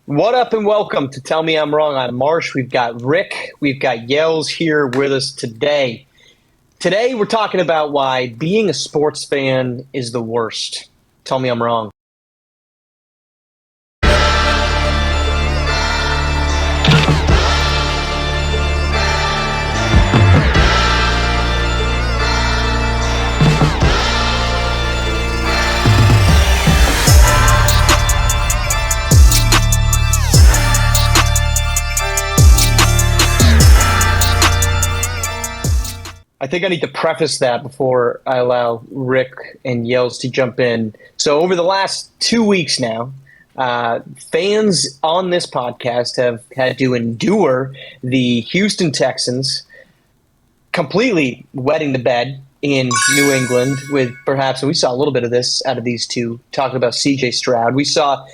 What up and welcome to Tell Me I'm Wrong. I'm Marsh. We've got Rick. We've got Yells here with us today. Today we're talking about why being a sports fan is the worst. Tell me I'm wrong. I think I need to preface that before I allow Rick and Yells to jump in. So, over the last 2 weeks now, fans on this podcast have had to endure the Houston Texans completely wetting the bed in New England with perhaps, and we saw a little bit of this out of these two, talking about CJ Stroud. We saw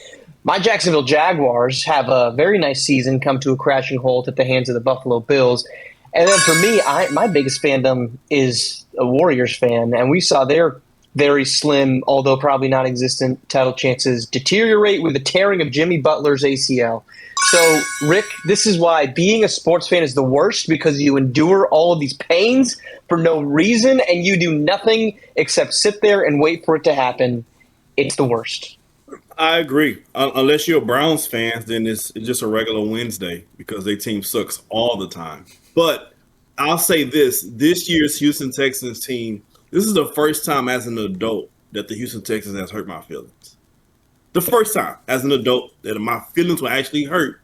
my Jacksonville Jaguars have a very nice season come to a crashing halt at the hands of the Buffalo Bills. And then for me, my biggest fandom is a Warriors fan, and we saw their very slim, although probably non-existent, title chances deteriorate with the tearing of Jimmy Butler's ACL. So, Rick, this is why being a sports fan is the worst, because you endure all of these pains for no reason, and you do nothing except sit there and wait for it to happen. It's the worst. I agree. Unless you're a Browns fan, then it's just a regular Wednesday because their team sucks all the time. But I'll say this year's Houston Texans team, this is the first time as an adult that the Houston Texans has hurt my feelings. The first time as an adult that my feelings were actually hurt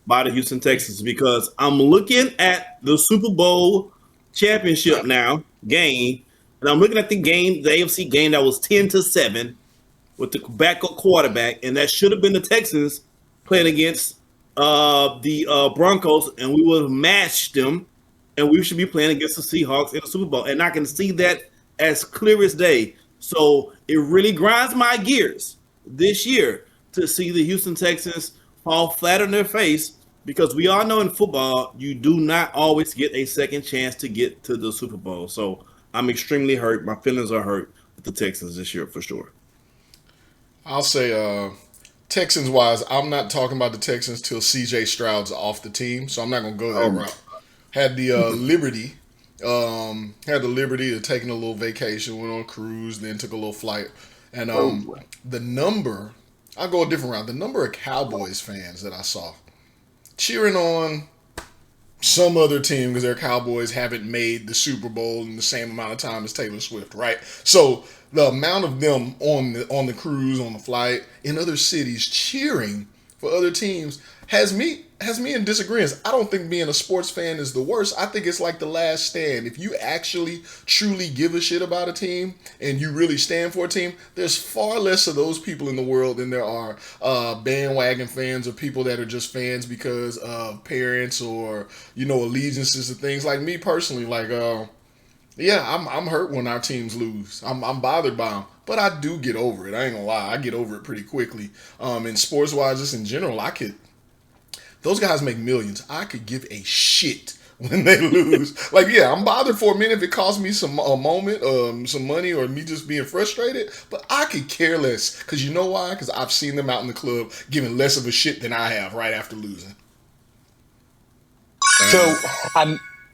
by the Houston Texans because I'm looking at the Super Bowl championship now game, and I'm looking at the game, the AFC game that was 10-7 with the backup quarterback, and that should have been the Texans playing against the Broncos, and we would have matched them, and we should be playing against the Seahawks in the Super Bowl. And I can see that as clear as day. So it really grinds my gears this year to see the Houston Texans fall flat on their face because we all know in football you do not always get a second chance to get to the Super Bowl. So I'm extremely hurt. My feelings are hurt with the Texans this year for sure. I'll say Texans wise, I'm not talking about the Texans till CJ Stroud's off the team, so I'm not gonna go that route. Had the liberty of taking a little vacation, went on a cruise, then took a little flight, and the number, I'll go a different route. The number of Cowboys fans that I saw cheering on some other team because their Cowboys haven't made the Super Bowl in the same amount of time as Taylor Swift, right? So the amount of them on the cruise, on the flight, in other cities cheering for other teams has me in disagreement. I don't think being a sports fan is the worst. I think it's like the last stand. If you actually truly give a shit about a team and you really stand for a team, there's far less of those people in the world than there are bandwagon fans or people that are just fans because of parents or allegiances to things. Like me personally, yeah, I'm hurt when our teams lose. I'm bothered by them, but I do get over it. I ain't gonna lie, I get over it pretty quickly. And sports wise, just in general, those guys make millions. I could give a shit when they lose. Yeah, I'm bothered for a minute if it costs me a moment, some money, or me just being frustrated. But I could care less because you know why? Because I've seen them out in the club giving less of a shit than I have right after losing. So,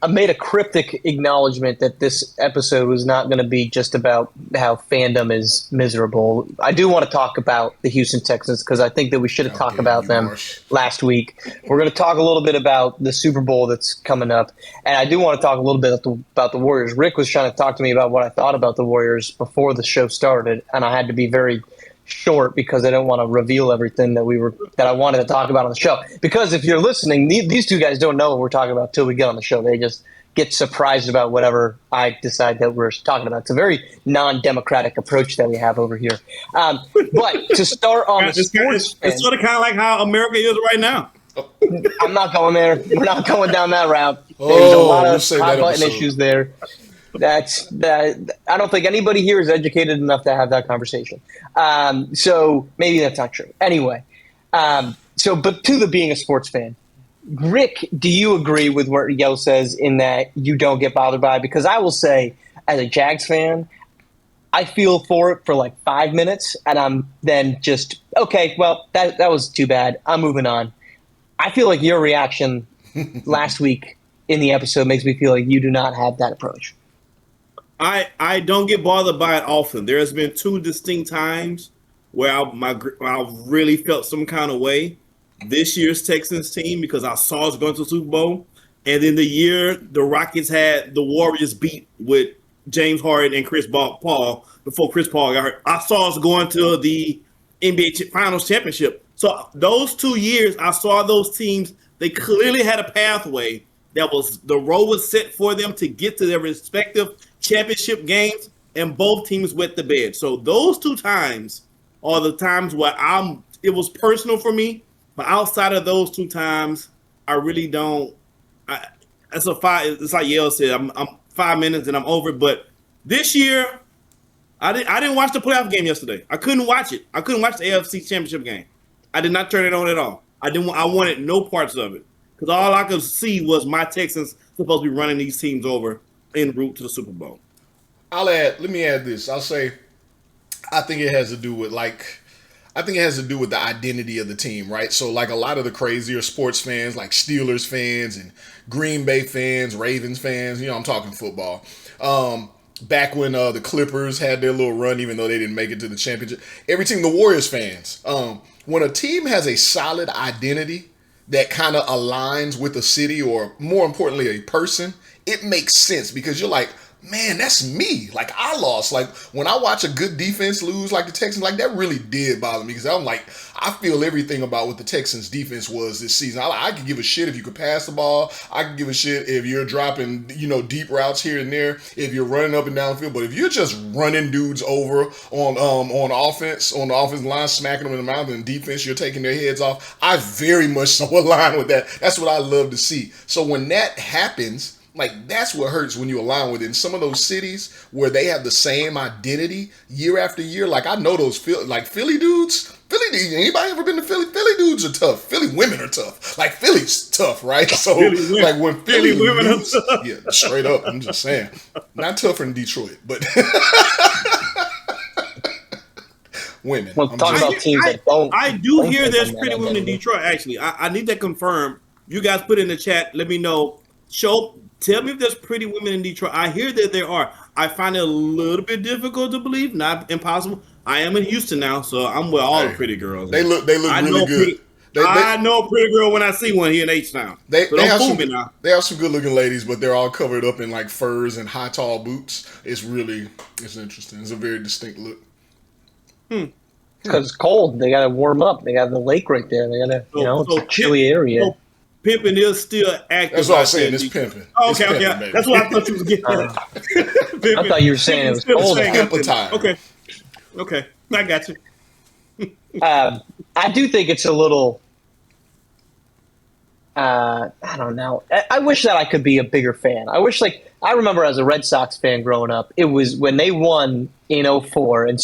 I made a cryptic acknowledgement that this episode was not going to be just about how fandom is miserable. I do want to talk about the Houston Texans because I think that we should have talked about them last week. We're going to talk a little bit about the Super Bowl that's coming up, and I do want to talk a little bit about the Warriors. Rick was trying to talk to me about what I thought about the Warriors before the show started, and I had to be very short because I don't want to reveal everything that I wanted to talk about on the show. Because if you're listening, these two guys don't know what we're talking about till we get on the show. They just get surprised about whatever I decide that we're talking about. It's a very non-democratic approach that we have over here. But to start on the sports, it's sort of kind of like how America is right now. I'm not going there. We're not going down that route. There's a lot of hot button issues there. That I don't think anybody here is educated enough to have that conversation. So maybe that's not true. Anyway, but to the being a sports fan, Rick, do you agree with what Yo says in that you don't get bothered by it? Because I will say, as a Jags fan, I feel for it for like 5 minutes, and I'm then just okay. Well, that was too bad. I'm moving on. I feel like your reaction last week in the episode makes me feel like you do not have that approach. I don't get bothered by it often. There has been two distinct times where I really felt some kind of way. This year's Texans team, because I saw us going to the Super Bowl, and then the year the Rockets had the Warriors beat with James Harden and Paul before Chris Paul got hurt. I saw us going to the NBA Finals championship. So those 2 years, I saw those teams. They clearly had a pathway that was the road was set for them to get to their respective championship games, and both teams wet the bed. So those 2 times are the times where it was personal for me. But outside of those 2 times, I really don't. It's like Yale said. I'm 5 minutes and I'm over it. But this year, I didn't watch the playoff game yesterday. I couldn't watch it. I couldn't watch the AFC Championship game. I did not turn it on at all. I wanted no parts of it because all I could see was my Texans supposed to be running these teams over en route to the Super Bowl. Let me add this. I'll say, I think it has to do with the identity of the team, right? So like a lot of the crazier sports fans, like Steelers fans and Green Bay fans, Ravens fans, I'm talking football. Back when the Clippers had their little run, even though they didn't make it to the championship, the Warriors fans, when a team has a solid identity that kind of aligns with a city or more importantly, a person, it makes sense because you're like, man, that's me. Like I lost. Like when I watch a good defense lose like the Texans, like that really did bother me because I'm like, I feel everything about what the Texans defense was this season. I could give a shit if you could pass the ball. I could give a shit if you're dropping, deep routes here and there, if you're running up and down the field. But if you're just running dudes over on offense, on the offensive line, smacking them in the mouth, and defense, you're taking their heads off, I very much so align with that. That's what I love to see. So when that happens, like, that's what hurts when you align with it. In some of those cities where they have the same identity year after year, like I know those Philly dudes. Anybody ever been to Philly? Philly dudes are tough. Philly women are tough. Like Philly's tough, right? So like when Philly women are tough. Yeah, straight up. I'm just saying. Not tougher than Detroit, but women. Well, talking about teams that don't. I do hear there's pretty women in Detroit, actually. I need that confirmed. You guys put in the chat. Let me know. Tell me if there's pretty women in Detroit. I hear that there are. I find it a little bit difficult to believe, not impossible. I am in Houston now, so I'm with all the pretty girls. They look really good. I know a pretty girl when I see one here in H-Town. They have some good looking ladies, but they're all covered up in like furs and high tall boots. It's interesting. It's a very distinct look. Because it's cold. They got to warm up. They got the lake right there. They got to, it's a chilly area. So pimping is still active. That's what I said. It's pimping. Okay, okay. That's what I thought you was getting at. I thought you were saying it was cold. Okay. I got you. I do think it's a little, I don't know. I wish that I could be a bigger fan. I remember as a Red Sox fan growing up, it was when they won in 04 and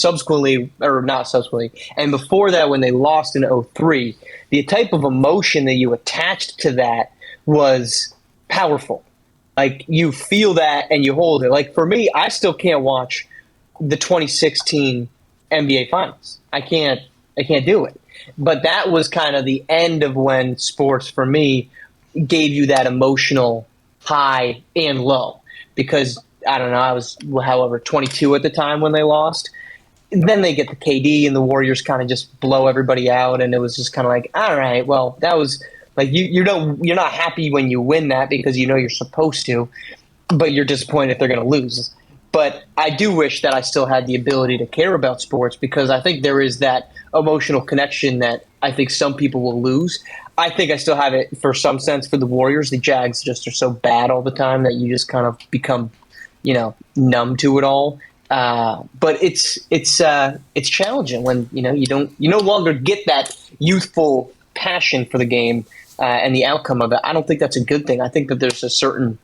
and before that when they lost in 03, the type of emotion that you attached to that was powerful. Like you feel that and you hold it. Like for me, I still can't watch the 2016 NBA Finals. I can't do it. But that was kind of the end of when sports for me gave you that emotional high and low because I don't know, I was 22 at the time when they lost. And then they get the KD and the Warriors kind of just blow everybody out. And it was just kind of like, all right, well, that was like, you're not happy when you win that because you're supposed to, but you're disappointed if they're going to lose. But I do wish that I still had the ability to care about sports because I think there is that emotional connection that I think some people will lose. I think I still have it for some sense for the Warriors. The Jags just are so bad all the time that you just kind of become, numb to it all. But it's challenging when you no longer get that youthful passion for the game and the outcome of it. I don't think that's a good thing. I think that there's a certain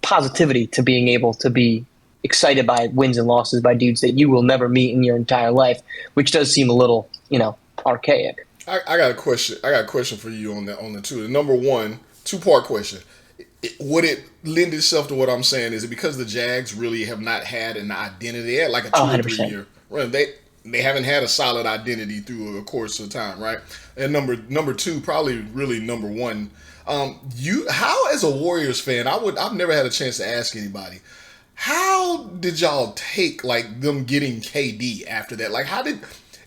positivity to being able to be excited by wins and losses by dudes that you will never meet in your entire life, which does seem a little, archaic. I got a question. I got a question for you on that too. The number one, 2-part question. would it lend itself to what I'm saying? Is it because the Jags really have not had an identity? They had like a 2 or 3 year run. They haven't had a solid identity through a course of time, right? And number two, probably really number one. How as a Warriors fan, I've never had a chance to ask anybody. How did y'all take like them getting KD after that? Like,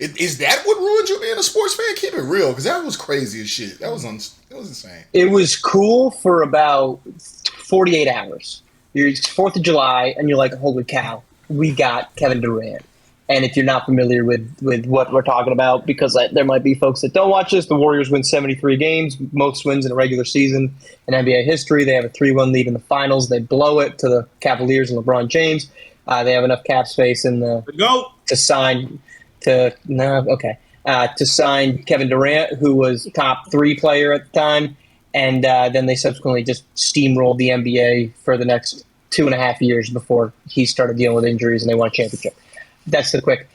is that what ruined you being a sports fan? Keep it real, because that was crazy as shit. That was insane. It was cool for about 48 hours. It's 4th of July, and you're like, holy cow, we got Kevin Durant. And if you're not familiar with what we're talking about, because there might be folks that don't watch this, the Warriors win 73 games, most wins in a regular season in NBA history. They have a 3-1 lead in the finals. They blow it to the Cavaliers and LeBron James. They have enough cap space to sign Kevin Durant, who was top 3 player at the time. And then they subsequently just steamrolled the NBA for the next 2.5 years before he started dealing with injuries and they won a championship. That's the quick.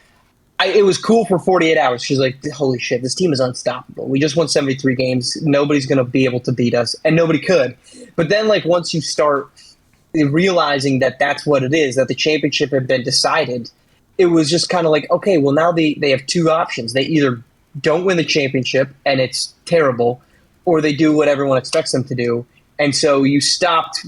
It was cool for 48 hours. She's like, holy shit, this team is unstoppable. We just won 73 games. Nobody's going to be able to beat us. And nobody could. But then, like, once you start realizing that that's what it is, that the championship had been decided, it was just kind of like, okay, well, now they have 2 options. They either don't win the championship, and it's terrible, or they do what everyone expects them to do. And so you stopped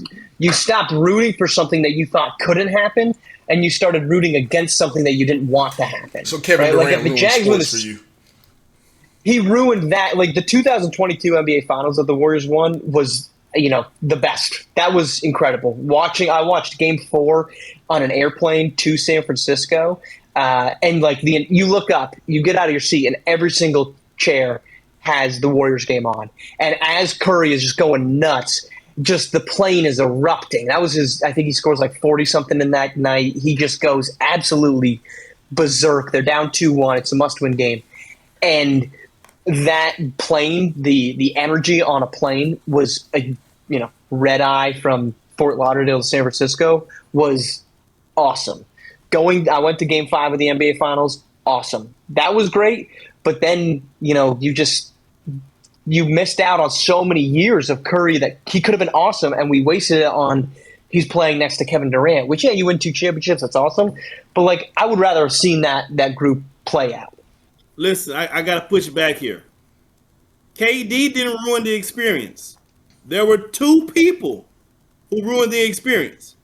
rooting for something that you thought couldn't happen, and you started rooting against something that you didn't want to happen. So Kevin Durant ruined sports for you. He ruined that. Like the 2022 NBA Finals that the Warriors won was, the best. That was incredible. I watched Game 4 on an airplane to San Francisco, and like you look up, you get out of your seat, and every single chair has the Warriors game on. And as Curry is just going nuts, just the plane is erupting. That was I think he scores like 40-something in that night. He just goes absolutely berserk. They're down 2-1. It's a must-win game. And that plane, the energy on a plane was, red eye from Fort Lauderdale to San Francisco was awesome. I went to Game 5 of the NBA Finals. Awesome. That was great. But then, you missed out on so many years of Curry that he could have been awesome, and we wasted it on he's playing next to Kevin Durant, which, you win 2 championships. That's awesome. But, like, I would rather have seen that group play out. Listen, I got to push back here. KD didn't ruin the experience. There were 2 people who ruined the experience.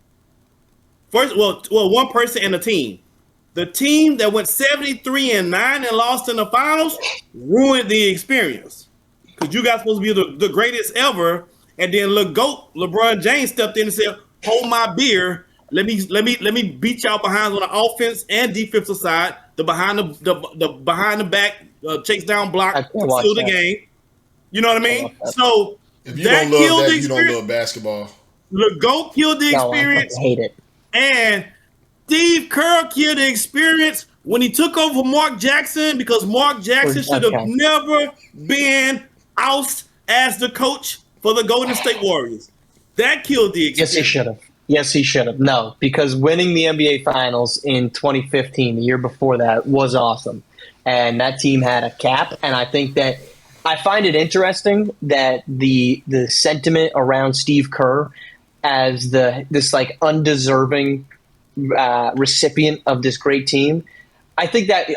First, one person and a team. The team that went 73-9 and lost in the finals ruined the experience. Because you guys supposed to be the greatest ever, and then LeBron James stepped in and said, "Hold my beer. Let me beat y'all behind on the offense and defensive side. The behind the back chase down block, seal the game." You know what I mean? So if you don't love that, you don't love basketball. LeGoat killed the experience. I hate it. And Steve Kerr killed the experience when he took over for Mark Jackson, because Mark Jackson should have never been ousted as the coach for the Golden State Warriors. That killed the experience. Yes, he should have. No, because winning the NBA Finals in 2015, the year before that, was awesome. And that team had a cap. And I think that I find it interesting that the sentiment around Steve Kerr as this like undeserving recipient of this great team, I think that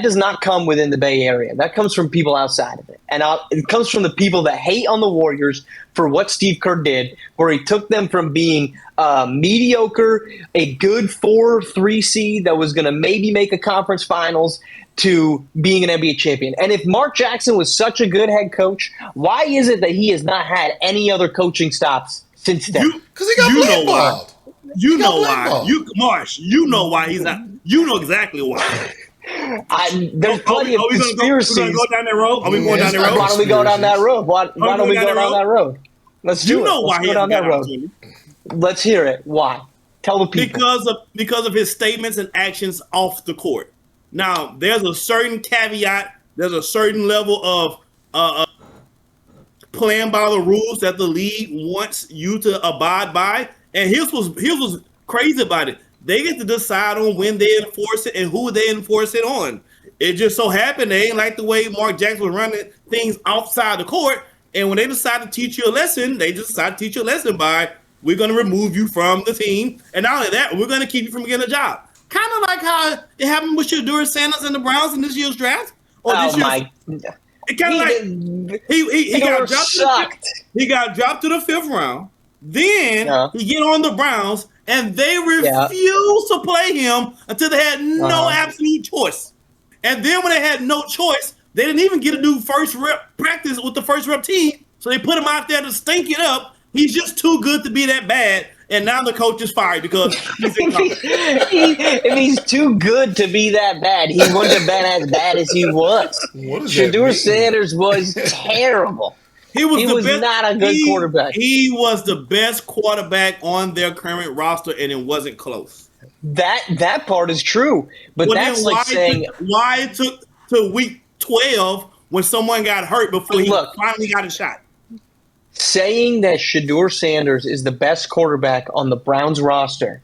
does not come within the Bay Area. That comes from people outside of it. And it comes from the people that hate on the Warriors for what Steve Kerr did, where he took them from being mediocre, a good 4-3 seed that was going to maybe make a conference finals, to being an NBA champion. And if Mark Jackson was such a good head coach, why is it that he has not had any other coaching stops since then? Because he got blackballed. You know why. Marsh, you know why he's not. You know exactly why. There's plenty of conspiracies. We're going to go down that road? Are we going down that road? Why don't we go down that road? Why don't we go down that road? Let's do it. You know why he's down that road. Let's hear it. Why? Tell the people. Because of his statements and actions off the court. Now, there's a certain caveat. There's a certain level of playing by the rules that the league wants you to abide by. And here's what's crazy about it. They get to decide on when they enforce it and who they enforce it on. It just so happened they ain't like the way Mark Jackson was running things outside the court. And when they decide to teach you a lesson, they just decide to teach you a lesson by, we're going to remove you from the team. And not only that, we're going to keep you from getting a job. Kind of like how it happened with Shedeur Sanders and the Browns in this year's draft. Or this year's, it kind of like he got dropped. He got dropped to the 5th round. Then he get on the Browns, and they refused to play him until they had no absolute choice. And then when they had no choice, they didn't even get to do first rep practice with the first rep team. So they put him out there to stink it up. He's just too good to be that bad. And now the coach is fired because he's incompetent. If he's too good to be that bad, he wouldn't have been as bad as he was. Shedeur Sanders was terrible. He was not a good quarterback. He was the best quarterback on their current roster, and it wasn't close. That part is true. But that's like saying why it took to week 12 when someone got hurt before he finally got a shot. Saying that Shedeur Sanders is the best quarterback on the Browns roster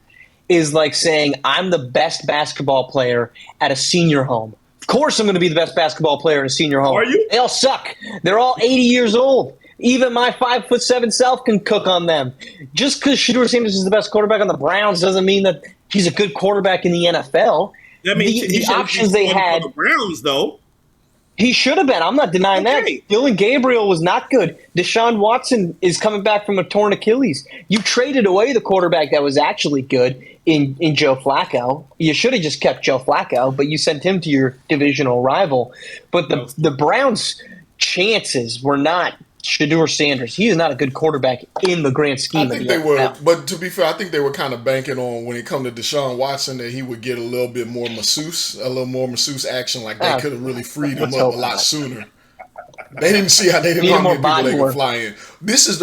is like saying I'm the best basketball player at a senior home. Of course I'm going to be the best basketball player in a senior home. Are you? They all suck. They're all 80 years old. Even my 5'7" self can cook on them. Just because Shedeur Sanders is the best quarterback on the Browns doesn't mean that he's a good quarterback in the NFL. That means the options they had. The Browns, though. He should have been. I'm not denying that. Dylan Gabriel was not good. Deshaun Watson is coming back from a torn Achilles. You traded away the quarterback that was actually good in Joe Flacco. You should have just kept Joe Flacco, but you sent him to your divisional rival. But the Browns' chances were not Shedeur Sanders. He is not a good quarterback in the grand scheme of the NFL. Were, but to be fair, I think they were kind of banking on when it come to Deshaun Watson that he would get a little bit more masseuse action. Like they could have really freed him up a lot sooner. They didn't see how many people they could fly in. This is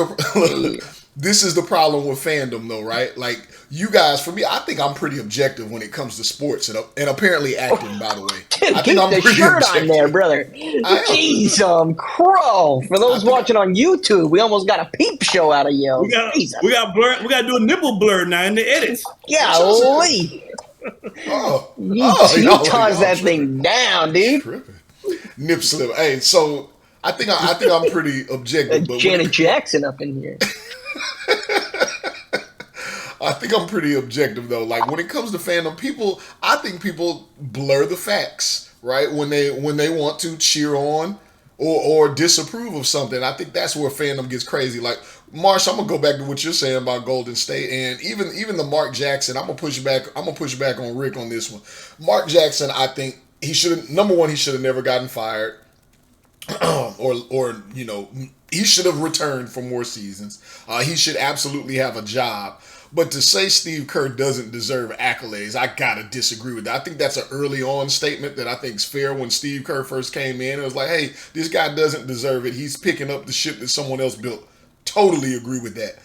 the problem with fandom, though, right? Like you guys, for me, I think I'm pretty objective when it comes to sports and apparently acting. By the way, I think I'm pretty shirt objective. On there, brother. Jeez, crow. For those watching on YouTube, we almost got a peep show out of you. We got blur. We got to do a nipple blur now in the edits. Yeah, Lee. You toss that thing down, dude. Nip slip. Hey, so I think I'm pretty objective. But Janet Jackson up in here. I think I'm pretty objective though. Like when it comes to fandom, I think people blur the facts, right? When they want to cheer on or disapprove of something. I think that's where fandom gets crazy. Like Marsh, I'm gonna go back to what you're saying about Golden State and even the Mark Jackson. I'm gonna push back on Rick on this one. Mark Jackson, I think he should have never gotten fired. or he should have returned for more seasons. He should absolutely have a job. But to say Steve Kerr doesn't deserve accolades, I gotta disagree with that. I think that's an early on statement that I think is fair. When Steve Kerr first came in, it was like, hey, this guy doesn't deserve it. He's picking up the ship that someone else built. Totally agree with that.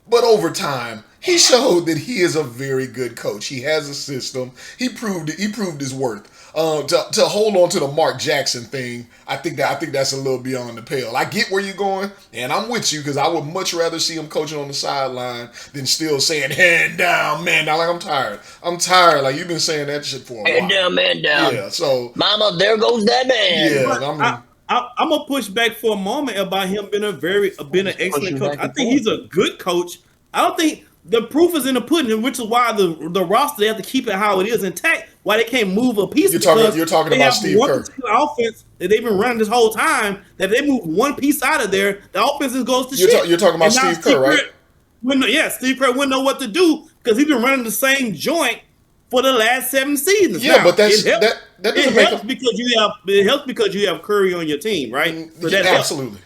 But over time, he showed that he is a very good coach. He has a system. He proved it. He proved his worth. To hold on to the Mark Jackson thing, I think that's a little beyond the pale. I get where you're going, and I'm with you because I would much rather see him coaching on the sideline than still saying "hand down, man down." Like I'm tired. Like you've been saying that shit for a while. Hand down, man down. Yeah. So, Mama, there goes that man. Yeah. I'm gonna push back for a moment about him being an excellent coach. I think he's a good coach. I don't think. The proof is in the pudding, which is why the roster, they have to keep it how it is intact. Why they can't move a piece. You're talking about Steve Kerr. Offense that they've been running this whole time. That they move one piece out of there, the offense goes to shit. You're talking about Steve Kerr, right? Steve Kerr wouldn't know what to do because he's been running the same joint for the last 7 seasons. Yeah, now, but that doesn't make it helps because you have Curry on your team, right? So that absolutely.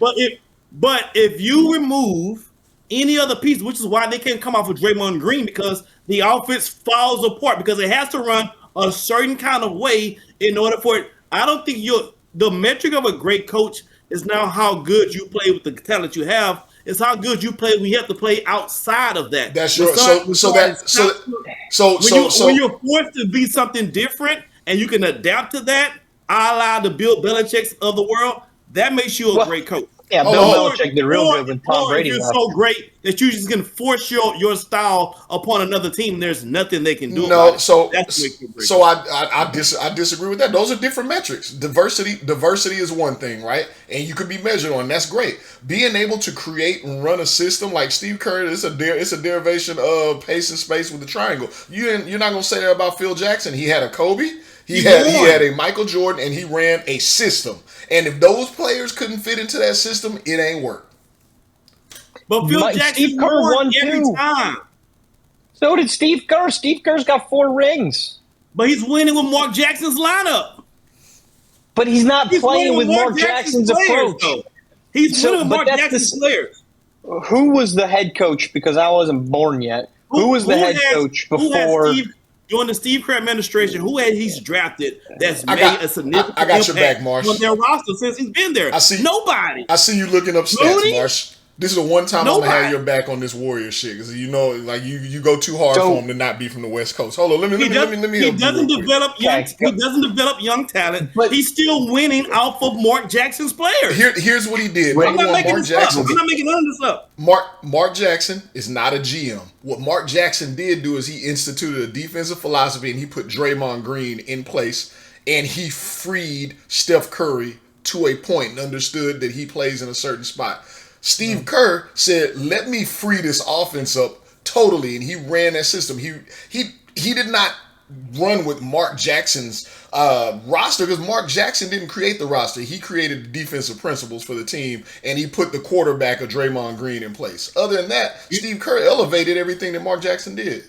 But if you remove any other piece, which is why they can't come off with Draymond Green because the offense falls apart because it has to run a certain kind of way in order for it. I don't think the metric of a great coach is now how good you play with the talent you have. It's how good you play. We have to play outside of that. That's your when you're forced to be something different and you can adapt to that, a la the Bill Belichick's of the world, that makes you a great coach. Yeah, Hold Bill on. Belichick did real good when Tom Or if Brady you're left. so great that you just can force your style upon another team, there's nothing they can do about No, it. so That's what makes it break. so I disagree with that. Those are different metrics. Diversity is one thing, right? And you can be measured on. That's great. Being able to create and run a system like Steve Kerr, it's a derivation of pace and space with the triangle. You're not gonna say that about Phil Jackson. He had a Kobe. He had a Michael Jordan, and he ran a system. And if those players couldn't fit into that system, it ain't work. But Phil Jackson Steve Kerr won every too. time. So did Steve Kerr. Steve Kerr's got 4 rings. But he's winning with Mark Jackson's lineup. But he's not He's playing winning with Mark Jackson's players, approach. though. He's winning with Mark Jackson's players. Who was the head coach? Because I wasn't born yet. Who was the head coach before? During the Steve Kerr administration, who had he's drafted that's made a significant I got your impact back, Marsh. on their roster since he's been there? Nobody. I see you looking up stats, Rudy? Marsh. This is the one time I'm gonna have your back on this Warrior shit because you know, like you go too hard for him to not be from the West Coast. Hold on, let me. He doesn't develop young talent, but he's still winning off of Mark Jackson's players. Here's what he did. I'm not making this up. I'm not making none of this up. Mark Jackson is not a GM. What Mark Jackson did do is he instituted a defensive philosophy and he put Draymond Green in place and he freed Steph Curry to a point and understood that he plays in a certain spot. Steve Kerr said, "Let me free this offense up totally," and he ran that system. He did not run with Mark Jackson's roster because Mark Jackson didn't create the roster. He created the defensive principles for the team, and he put the quarterback of Draymond Green in place. Other than that, Steve Kerr elevated everything that Mark Jackson did.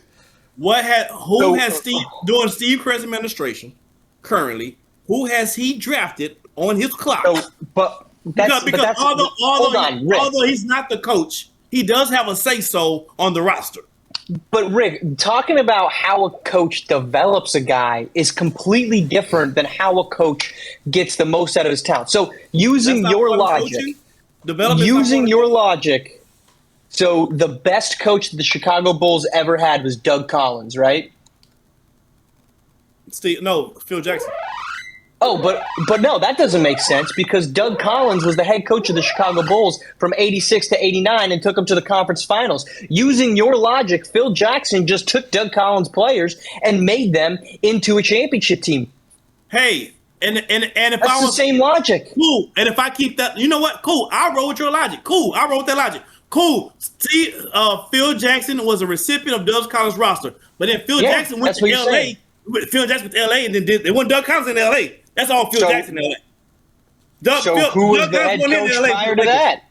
During Steve Kerr's administration currently? Who has he drafted on his clock? Although he's not the coach, he does have a say-so on the roster. But Rick, talking about how a coach develops a guy is completely different than how a coach gets the most out of his talent. So using your logic, so the best coach the Chicago Bulls ever had was Doug Collins, right? Phil Jackson. Oh, but no, that doesn't make sense because Doug Collins was the head coach of the Chicago Bulls from 86 to 89 and took them to the conference finals. Using your logic, Phil Jackson just took Doug Collins' players and made them into a championship team. Hey, and if that's the same logic. Cool. And if I keep that, you know what? Cool. I'll roll with your logic. Cool. I'll roll with that logic. Cool. See, Phil Jackson was a recipient of Doug Collins' roster. But then Phil Jackson went to LA. Phil Jackson went to LA and then they won Doug Collins in LA. That's all Phil Jackson in LA. Who was the head coach prior to that?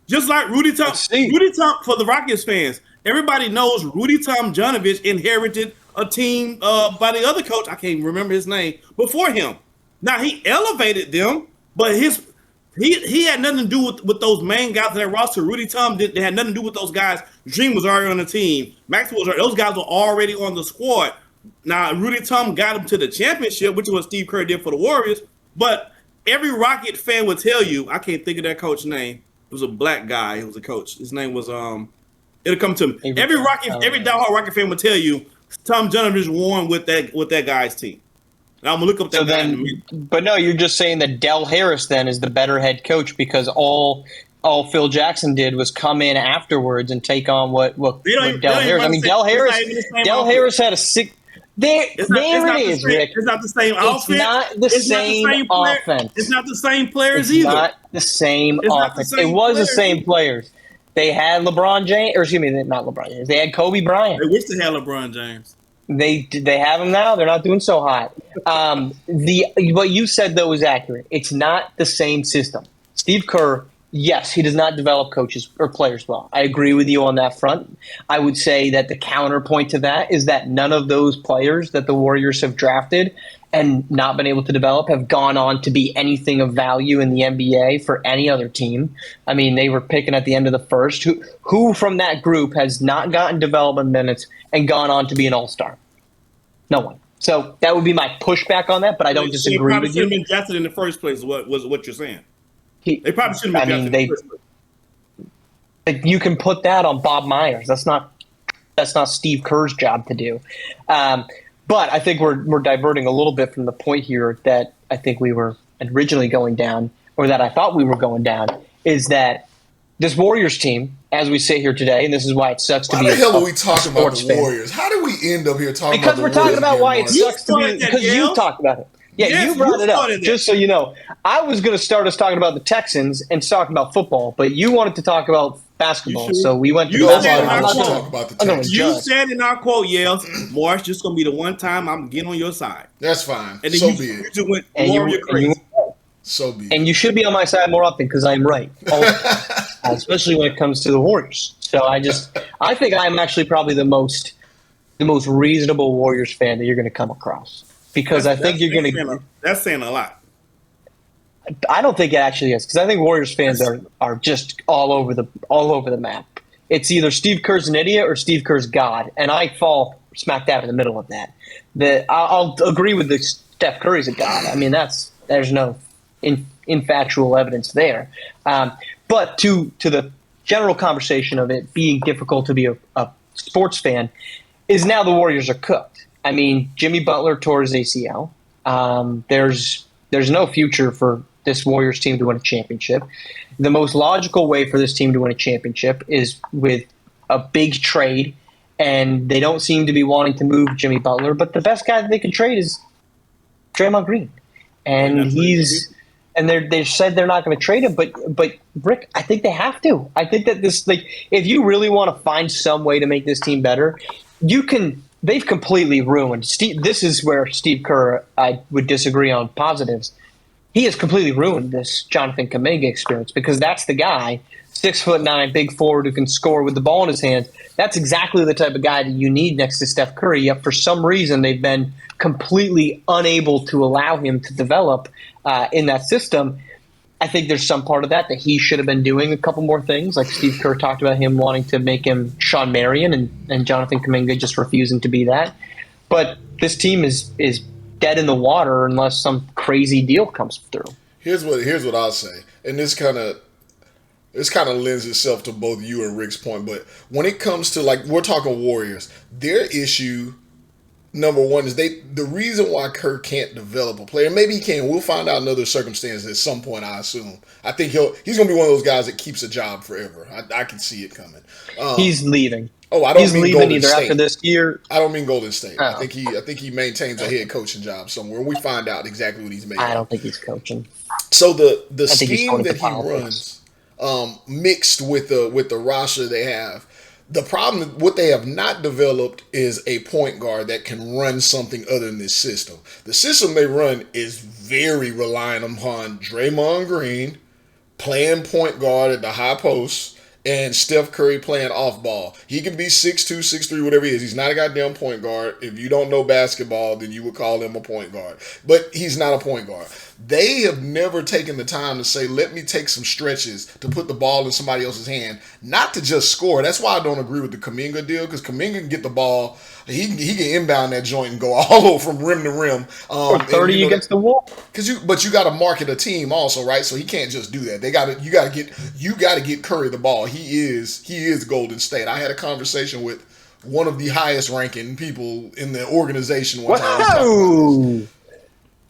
Just like Rudy Tom. Rudy Tom, for the Rockets fans, everybody knows Rudy Tomjanovich inherited a team by the other coach. I can't remember his name before him. Now he elevated them, but he had nothing to do with those main guys in that roster. Rudy Tom they had nothing to do with those guys. Dream was already on the team. Maxwell was already, those guys were already on the squad. Now, Rudy Tom got him to the championship, which is what Steve Kerr did for the Warriors. But every Rocket fan would tell you, I can't think of that coach's name. It was a black guy. He was a coach. His name was it'll come to me. Every diehard Rocket fan would tell you Tomjanovich won with that guy's team. And I'm gonna look up that guy. But no, you're just saying that Del Harris then is the better head coach because all Phil Jackson did was come in afterwards and take on what Del Harris. I mean, Del Harris had a sick. Rick. It's not the same offense. It's not the same offense. It's not the same players either. It's not the same offense. It was the same players. They had LeBron James, or excuse me, not LeBron James. They had Kobe Bryant. They wish they had LeBron James. They have him now. They're not doing so hot. What you said though is accurate. It's not the same system. Steve Kerr. Yes, he does not develop coaches or players well. I agree with you on that front. I would say that the counterpoint to that is that none of those players that the Warriors have drafted and not been able to develop have gone on to be anything of value in the NBA for any other team. I mean, they were picking at the end of the first. Who from that group has not gotten development minutes and gone on to be an all-star? No one. So that would be my pushback on that, but I don't disagree with you. They probably should have been drafted in the first place is what you're saying. They probably shouldn't have been drafted in the first place. You can put that on Bob Myers. That's not Steve Kerr's job to do. But I think we're diverting a little bit from the point here that I think we were originally going down, or that I thought we were going down. is that this Warriors team, as we sit here today, and this is why it sucks to Why be the hell a are we talking about sports the fan. Warriors? How did we end up here talking Because about we're the talking Warriors about again, why it Mark? sucks to be started that, because you Yale. talked about it. Yeah, Yes, you brought you it up. started that. Just so you know, I was going to start us talking about the Texans and talking about football, but you wanted to talk about basketball, You sure? so we went to You basketball. said Nobody in wants our to quote. talk about the I'm gonna Texans. You judge. said in our quote, Yales, Marsh, just gonna be the one time I'm getting on your side. That's fine. And then So you be it. just went And Warrior crazy. So be it. And you should be on my side more often because I'm right, especially when it comes to the Warriors. So I think I'm actually probably the most reasonable Warriors fan that you're going to come across because I think you're going to. That's saying a lot. I don't think it actually is because I think Warriors fans are just all over the map. It's either Steve Kerr's an idiot or Steve Kerr's God, and I fall smack dab in the middle of that. I'll agree with the Steph Curry's a God. I mean, there's no infatual evidence there. But to the general conversation of it being difficult to be a sports fan is now the Warriors are cooked. I mean, Jimmy Butler tore his ACL. There's no future for this Warriors team to win a championship. The most logical way for this team to win a championship is with a big trade, and they don't seem to be wanting to move Jimmy Butler. But the best guy that they can trade is Draymond Green, and they said they're not going to trade him. But Rick, I think they have to. I think that if you really want to find some way to make this team better, you can. They've completely ruined Steve. This is where Steve Kerr, I would disagree on positives. He has completely ruined this Jonathan Kuminga experience because that's the guy, 6'9", big forward who can score with the ball in his hands. That's exactly the type of guy that you need next to Steph Curry. Yet for some reason they've been completely unable to allow him to develop in that system. I think there's some part of that he should have been doing a couple more things. Like Steve Kerr talked about him wanting to make him Sean Marion and Jonathan Kuminga just refusing to be that. But this team is dead in the water unless some crazy deal comes through. Here's what I'll say, and this kind of lends itself to both you and Rick's point. But when it comes to we're talking Warriors, their issue number one is the reason why Kirk can't develop a player. Maybe he can. We'll find out in other circumstances at some point. I assume. I think he's going to be one of those guys that keeps a job forever. I can see it coming. He's leaving. Oh, I don't he's mean leaving Golden either State. After this year. I don't mean Golden State. Oh. I think he maintains a head coaching job somewhere. We find out exactly what he's making. I don't think he's coaching. So the scheme that he politics. runs, mixed with the roster they have, the problem what they have not developed is a point guard that can run something other than this system. The system they run is very reliant upon Draymond Green playing point guard at the high post and Steph Curry playing off ball. He can be 6'2", 6'3", whatever he is. He's not a goddamn point guard. If you don't know basketball, then you would call him a point guard. But he's not a point guard. They have never taken the time to say, let me take some stretches to put the ball in somebody else's hand, not to just score. That's why I don't agree with the Kuminga deal, because Kuminga can get the ball. He can inbound that joint and go all over from rim to rim. Or 30 against the wall. But you got to market a team also, right? So he can't just do that. You got to get Curry the ball. He is Golden State. I had a conversation with one of the highest ranking people in the organization one time.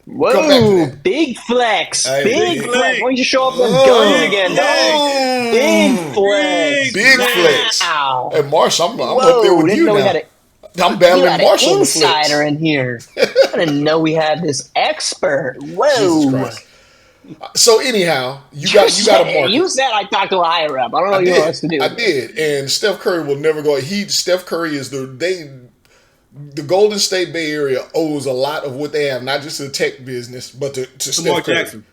Whoa, big flex. Hey, big flex. Why don't you show up with guns again, dog? Big flex. Big flex. Wow. Hey, Marsh, I'm up there with you now. I'm battling Marsh on the flex. Insider in here. I didn't know we had this expert. Whoa. Jesus Christ. So anyhow, you got a market. You said I talked to a higher up. I don't know what you want us to do. I did, and Steph Curry will never go. Steph Curry is the Golden State Bay Area owes a lot of what they have, not just to the tech business, but to Steph Curry. Jackson.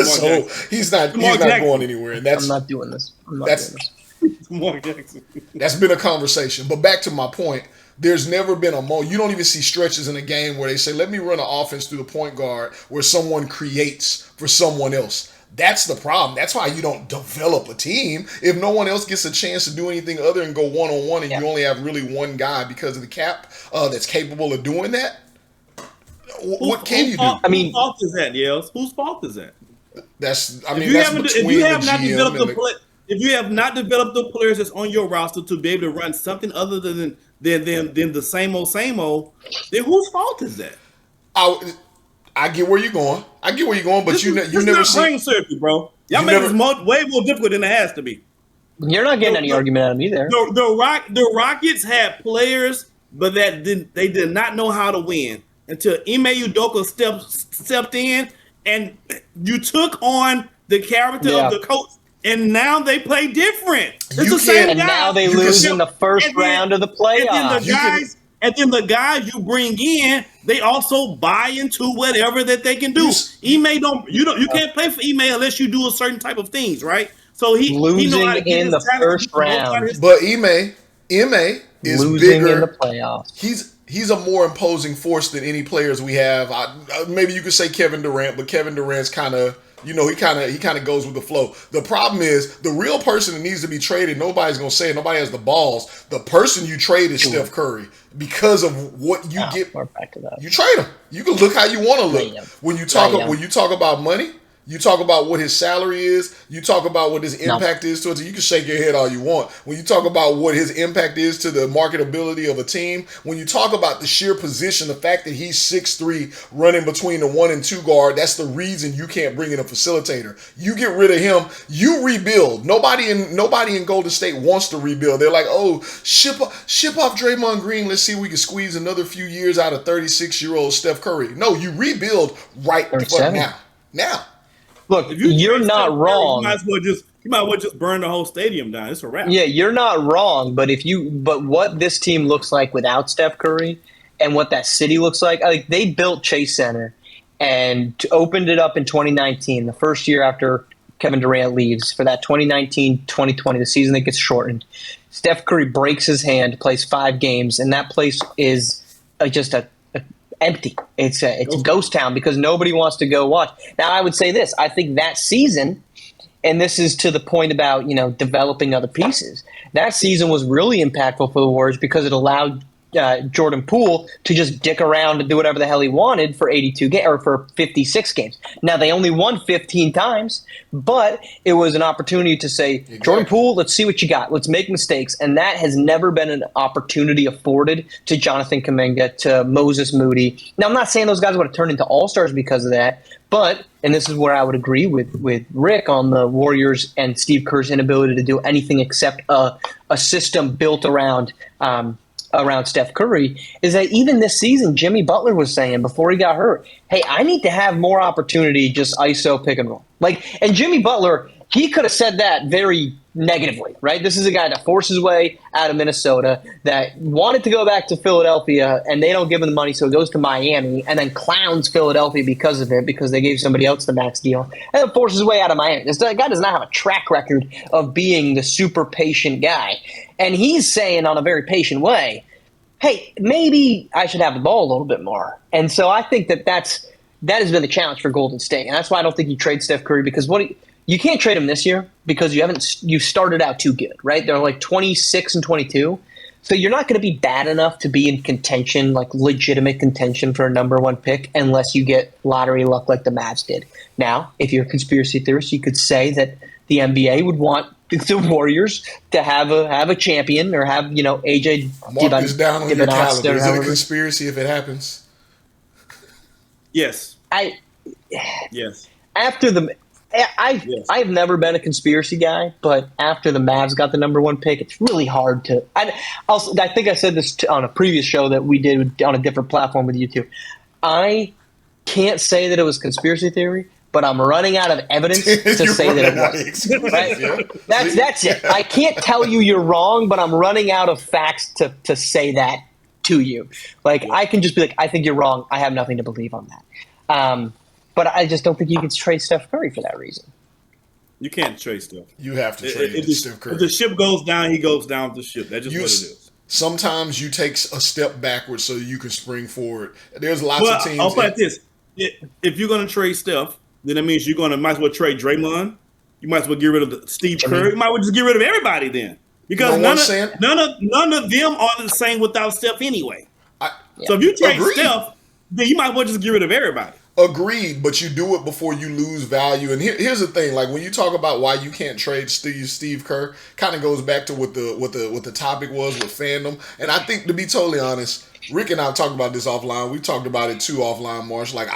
So he's not going anywhere, and I'm not doing this. Mark Jackson. That's been a conversation. But back to my point, there's never been a moment. You don't even see stretches in a game where they say, let me run an offense through the point guard where someone creates for someone else. That's the problem. That's why you don't develop a team. If no one else gets a chance to do anything other than go one-on-one and you only have really one guy because of the cap that's capable of doing that, what can you do? Whose fault is that, Yels? Whose fault is that? If you have not developed the players that's on your roster to be able to run something other than the same old, then whose fault is that? I get where you're going. But you never see brain surgery, bro. Y'all make this way more difficult than it has to be. You're not getting any argument out of me there. The Rockets had players, but they did not know how to win until Ime Udoka stepped in, and you took on the character of the coach, and now they play different. It's the same guy. And now they lose in the first round of the playoffs. And then the guys you bring in, they also buy into whatever that they can do. You can't play for Ime unless you do a certain type of things, right? So he losing know in the first round. But Ime is losing bigger in the playoffs. He's a more imposing force than any players we have. Maybe you could say Kevin Durant, but Kevin Durant's kind of, he kind of goes with the flow. The problem is the real person that needs to be traded. Nobody's gonna say it. Nobody has the balls. The person you trade is Steph Curry because of what you get. We're back to that. You trade him. You can look how you want to look. When you talk about money. You talk about what his salary is. You talk about what his impact is towards it. You can shake your head all you want. When you talk about what his impact is to the marketability of a team, when you talk about the sheer position, the fact that he's 6'3", running between the 1 and 2 guard, that's the reason you can't bring in a facilitator. You get rid of him, you rebuild. Nobody in Golden State wants to rebuild. They're like, oh, ship off Draymond Green. Let's see if we can squeeze another few years out of 36-year-old Steph Curry. No, you rebuild right now. Look, you're not wrong. You might as well just burn the whole stadium down. It's a wrap. Yeah, you're not wrong. But what this team looks like without Steph Curry and what that city looks like they built Chase Center and opened it up in 2019, the first year after Kevin Durant leaves for that 2019-2020, the season that gets shortened. Steph Curry breaks his hand, plays 5 games, and that place is just empty. It's a ghost town because nobody wants to go watch. Now, I would say this. I think that season, and this is to the point about, developing other pieces, that season was really impactful for the Warriors because it allowed Jordan Poole to just dick around and do whatever the hell he wanted for 82 games or for 56 games. Now, they only won 15 times, but it was an opportunity to say, exactly. Jordan Poole, let's see what you got. Let's make mistakes. And that has never been an opportunity afforded to Jonathan Kuminga, to Moses Moody. Now, I'm not saying those guys would have turned into all-stars because of that, but, and this is where I would agree with Rick on the Warriors and Steve Kerr's inability to do anything except a system built around Steph Curry, is that even this season, Jimmy Butler was saying before he got hurt, hey, I need to have more opportunity just ISO pick and roll. And Jimmy Butler, he could have said that very negatively, right? This is a guy that forced his way out of Minnesota, that wanted to go back to Philadelphia, and they don't give him the money, so he goes to Miami, and then clowns Philadelphia because of it, because they gave somebody else the max deal, and then forces his way out of Miami. This guy does not have a track record of being the super patient guy. And he's saying on a very patient way, hey, maybe I should have the ball a little bit more. And so I think that has been the challenge for Golden State. And that's why I don't think you trade Steph Curry, because you can't trade him this year because you started out too good, right? They're like 26 and 22. So you're not going to be bad enough to be in contention, like legitimate contention for a number 1 pick, unless you get lottery luck like the Mavs did. Now, if you're a conspiracy theorist, you could say that the NBA would want the Warriors to have a champion, or have, AJ. Mark this down on your calendar. Is it a conspiracy if it happens? Yes. Yes. I've never been a conspiracy guy, but after the Mavs got the number 1 pick, it's really hard to. I think I said this on a previous show that we did on a different platform with you two. I can't say that it was conspiracy theory, but I'm running out of evidence to say that it was. Right? Yeah. That's it. I can't tell you you're wrong, but I'm running out of facts to say that to you. I can just be like, I think you're wrong. I have nothing to believe on that. But I just don't think you can trade Steph Curry for that reason. You can't trade Steph. You have to trade Steph Curry. If the ship goes down, he goes down with the ship. That's just what it is. Sometimes you take a step backwards so you can spring forward. There's lots of teams. I'll put this. If you're going to trade Steph, then that means might as well trade Draymond. You might as well get rid of Steve Kerr. You might as well just get rid of everybody then, because none of them are the same without Steph anyway. So if you trade Steph, then you might as well just get rid of everybody. Agreed, but you do it before you lose value. And here's the thing: like when you talk about why you can't trade Steve Kerr, kind of goes back to what the topic was with fandom. And I think, to be totally honest, Rick and I have talked about this offline. We talked about it too offline, Marsh. Like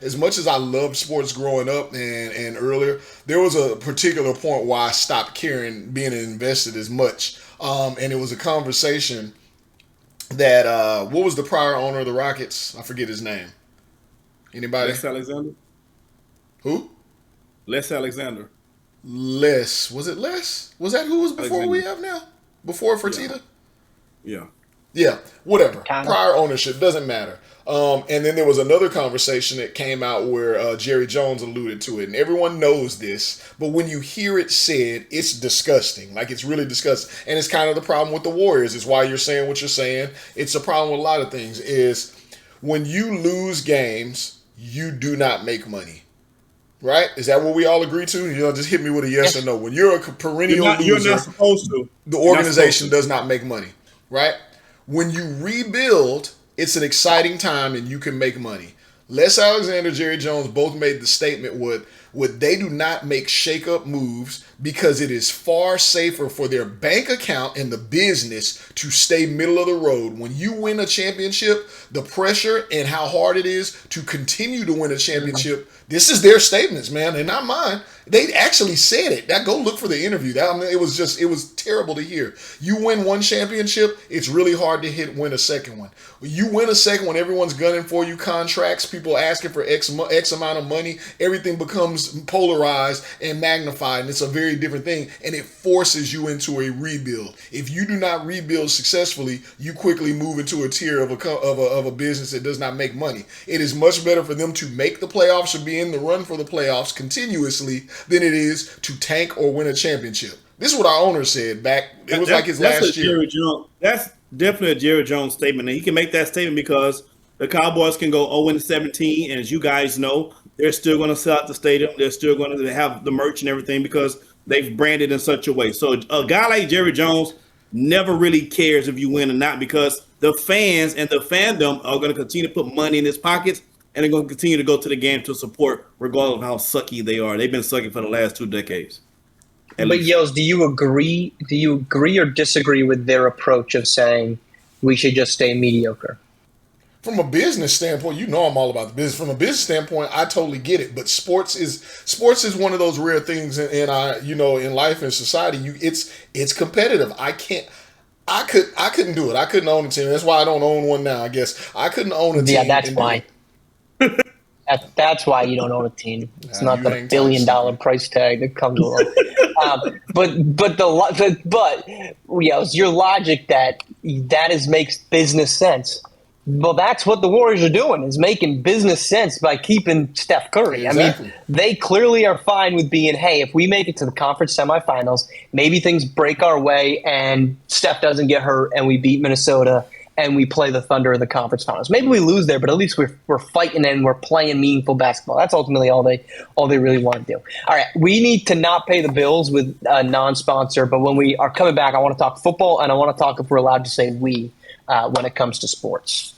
as much as I loved sports growing up and earlier, there was a particular point where I stopped caring, being invested as much. And it was a conversation that what was the prior owner of the Rockets? I forget his name. Anybody? Les Alexander. Who? Les Alexander. Les. Was it Les? Was that who was before Alexander. we have now? Before Fertitta? Yeah. Yeah. Whatever. Kinda. Prior ownership doesn't matter. And then there was another conversation that came out where Jerry Jones alluded to it, and everyone knows this, but when you hear it said, it's disgusting. Like, it's really disgusting. And it's kind of the problem with the Warriors. It's why you're saying what you're saying. It's a problem with a lot of things, is when you lose games, you do not make money. Right? Is that what we all agree to? Just hit me with a yes or no. When you're a perennial loser, you're not supposed to. the organization does not make money. Right? When you rebuild, it's an exciting time and you can make money. Les Alexander, Jerry Jones both made the statement what they do not make shake-up moves because it is far safer for their bank account and the business to stay middle of the road. When you win a championship, the pressure and how hard it is to continue to win a championship, this is their statements, man, and not mine. They actually said it. Go look for the interview. It was terrible to hear. You win one championship, it's really hard to win a second one. When you win a second one, everyone's gunning for you, contracts, people asking for X amount of money, everything becomes polarized and magnified, and it's a very different thing, and it forces you into a rebuild. If you do not rebuild successfully, you quickly move into a tier of a business that does not make money. It is much better for them to make the playoffs or be in the run for the playoffs continuously than it is to tank or win a championship. This is what our owner said back. It was like his last year. That's definitely a Jerry Jones statement, and he can make that statement because the Cowboys can go 0-17, and as you guys know, they're still going to sell out the stadium. They're still going to have the merch and everything because they've branded in such a way. So a guy like Jerry Jones never really cares if you win or not because the fans and the fandom are going to continue to put money in his pockets, and they're going to continue to go to the game to support regardless of how sucky they are. They've been sucky for the last 2 decades. But Yells, do you agree or disagree with their approach of saying we should just stay mediocre? From a business standpoint, I'm all about the business. From a business standpoint, I totally get it. But sports is one of those rare things in life and society. It's competitive. I couldn't do it. I couldn't own a team. That's why I don't own one now. I guess I couldn't own a team. Yeah, that's why. That's why you don't own a team. It's not the $1 billion price tag that comes along. But it's your logic that makes business sense. Well, that's what the Warriors are doing, is making business sense by keeping Steph Curry. Exactly. I mean, they clearly are fine with being, hey, if we make it to the conference semifinals, maybe things break our way and Steph doesn't get hurt and we beat Minnesota and we play the Thunder in the conference finals. Maybe we lose there, but at least we're fighting and we're playing meaningful basketball. That's ultimately all they really want to do. All right, we need to not pay the bills with a non-sponsor, but when we are coming back, I want to talk football and I want to talk, if we're allowed to say we, when it comes to sports.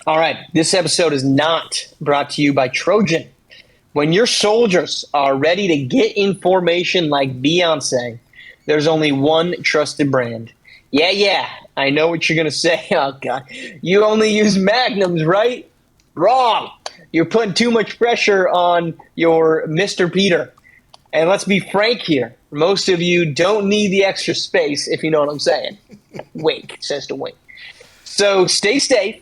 All right, this episode is not brought to you by Trojan. When your soldiers are ready to get information like Beyonce, there's only one trusted brand. Yeah, I know what you're going to say. Oh, God. You only use Magnums, right? Wrong. You're putting too much pressure on your Mr. Peter. And let's be frank here. Most of you don't need the extra space, if you know what I'm saying. Wink, says to wink. So stay safe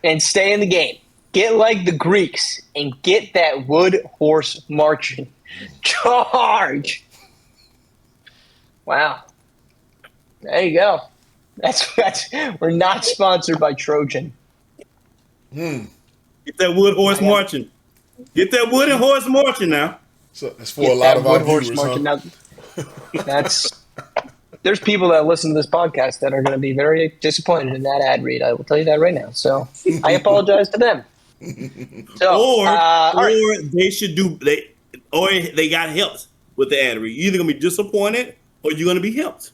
and stay in the game. Get like the Greeks and get that wood horse marching. Charge! Wow. There you go. That's we're not sponsored by Trojan. Get that wood horse marching. Get that wood and horse marching now. So that's for a lot of our viewers, huh? Now, there's people that listen to this podcast that are going to be very disappointed in that ad read. I will tell you that right now. So I apologize to them. So, they should do they got help with the ad read. You're either gonna be disappointed or you're going to be helped.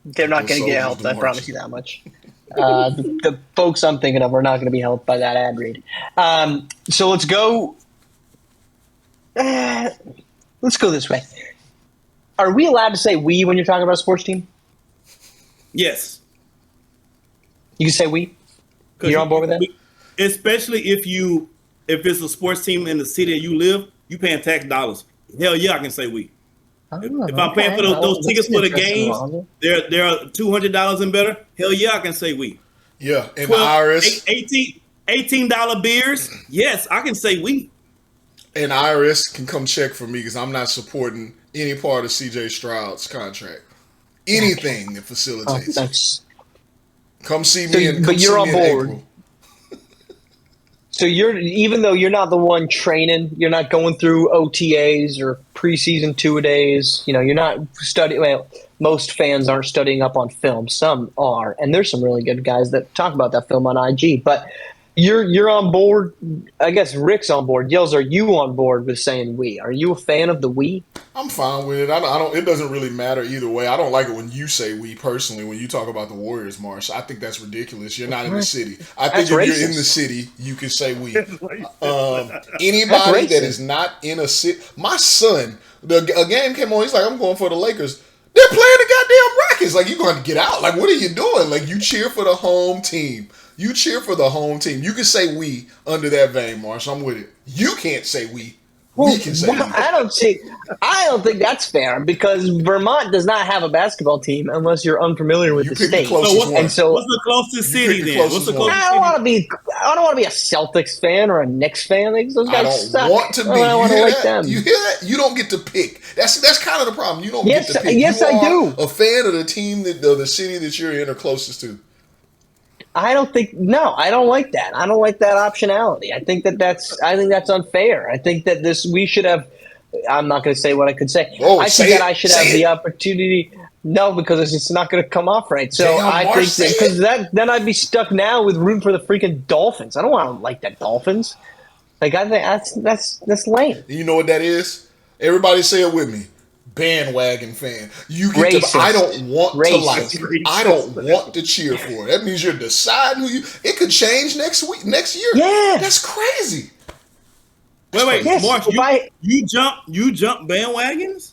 They're not going to get helped. I promise you that much. The folks I'm thinking of are not going to be helped by that ad read. So let's go. Let's go this way. Are we allowed to say "we" when you're talking about a sports team? Yes. You can say "we." You're on board with that? Especially if it's a sports team in the city that you live, you paying tax dollars. Hell yeah, I can say "we." If I'm paying for those tickets for the games, they're $200 and better. Hell yeah, I can say "we." Yeah, and Iris, $18 beers. Yes, I can say "we." And Iris can come check for me because I'm not supporting any part of CJ Stroud's contract. Anything that facilitates. Come see me. But you're on board. So even though you're not the one training, you're not going through OTAs or preseason two-a-days. You're not studying. Well, most fans aren't studying up on film. Some are, and there's some really good guys that talk about that film on IG. But you're on board. I guess Rick's on board. Yells, are you on board with saying "we"? Are you a fan of the "we"? I'm fine with it. I don't. It doesn't really matter either way. I don't like it when you say "we" personally when you talk about the Warriors, Marsh. I think that's ridiculous. You're not in the city. I think if you're in the city, you can say "we." Anybody that is not in a city. My son, a game came on. He's like, "I'm going for the Lakers." They're playing the goddamn Rockets. Like, you're going to get out. Like, what are you doing? Like, you cheer for the home team. You cheer for the home team. You can say "we" under that vein, Marsh. I'm with it. You can't say "we." We can say "we." I don't think that's fair because Vermont does not have a basketball team unless you're unfamiliar with the state. So what's the closest city then? What's the closest I don't want to be a Celtics fan or a Knicks fan. Those guys suck. Want to be. I want to like them. You hear that? You don't get to pick. That's kind of the problem. You don't get to pick. Yes, I do. A fan of the team the city that you're in or closest to. I don't like that. I don't like that optionality. I think that's unfair. I think that we should have. I'm not going to say what I could say. I should have the opportunity. No, because it's just not going to come off right. So I think because then I'd be stuck now with rooting for the freaking Dolphins. I don't want to like the Dolphins. Like I think that's lame. You know what that is? Everybody say it with me. Bandwagon fan. You get racist. I don't want to like. I don't want to cheer for it. That means you're deciding who you. It could change next year. Yeah, that's crazy. Wait, yes, Mark, you jump bandwagons?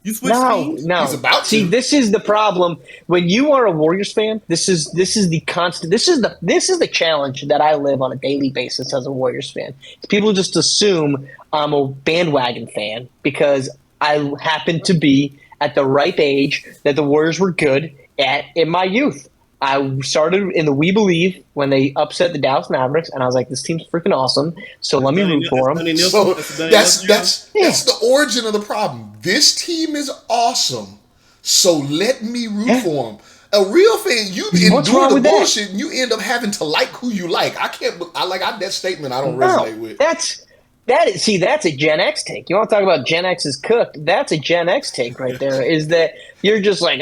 You switch teams? No. He's about to. See, this is the problem. When you are a Warriors fan, this is the constant. This is the challenge that I live on a daily basis as a Warriors fan. People just assume I'm a bandwagon fan because I happened to be at the ripe age that the Warriors were good at in my youth. I started in the We Believe when they upset the Dallas Mavericks, and I was like, "This team's freaking awesome." So let me root for them. So that's the origin of the problem. This team is awesome, so let me root for them. A real fan, you endure the bullshit, and you end up having to like who you like. That statement. I don't resonate with. That's a Gen X take. You want to talk about Gen X's cooked? That's a Gen X take right there. Is that you're just like,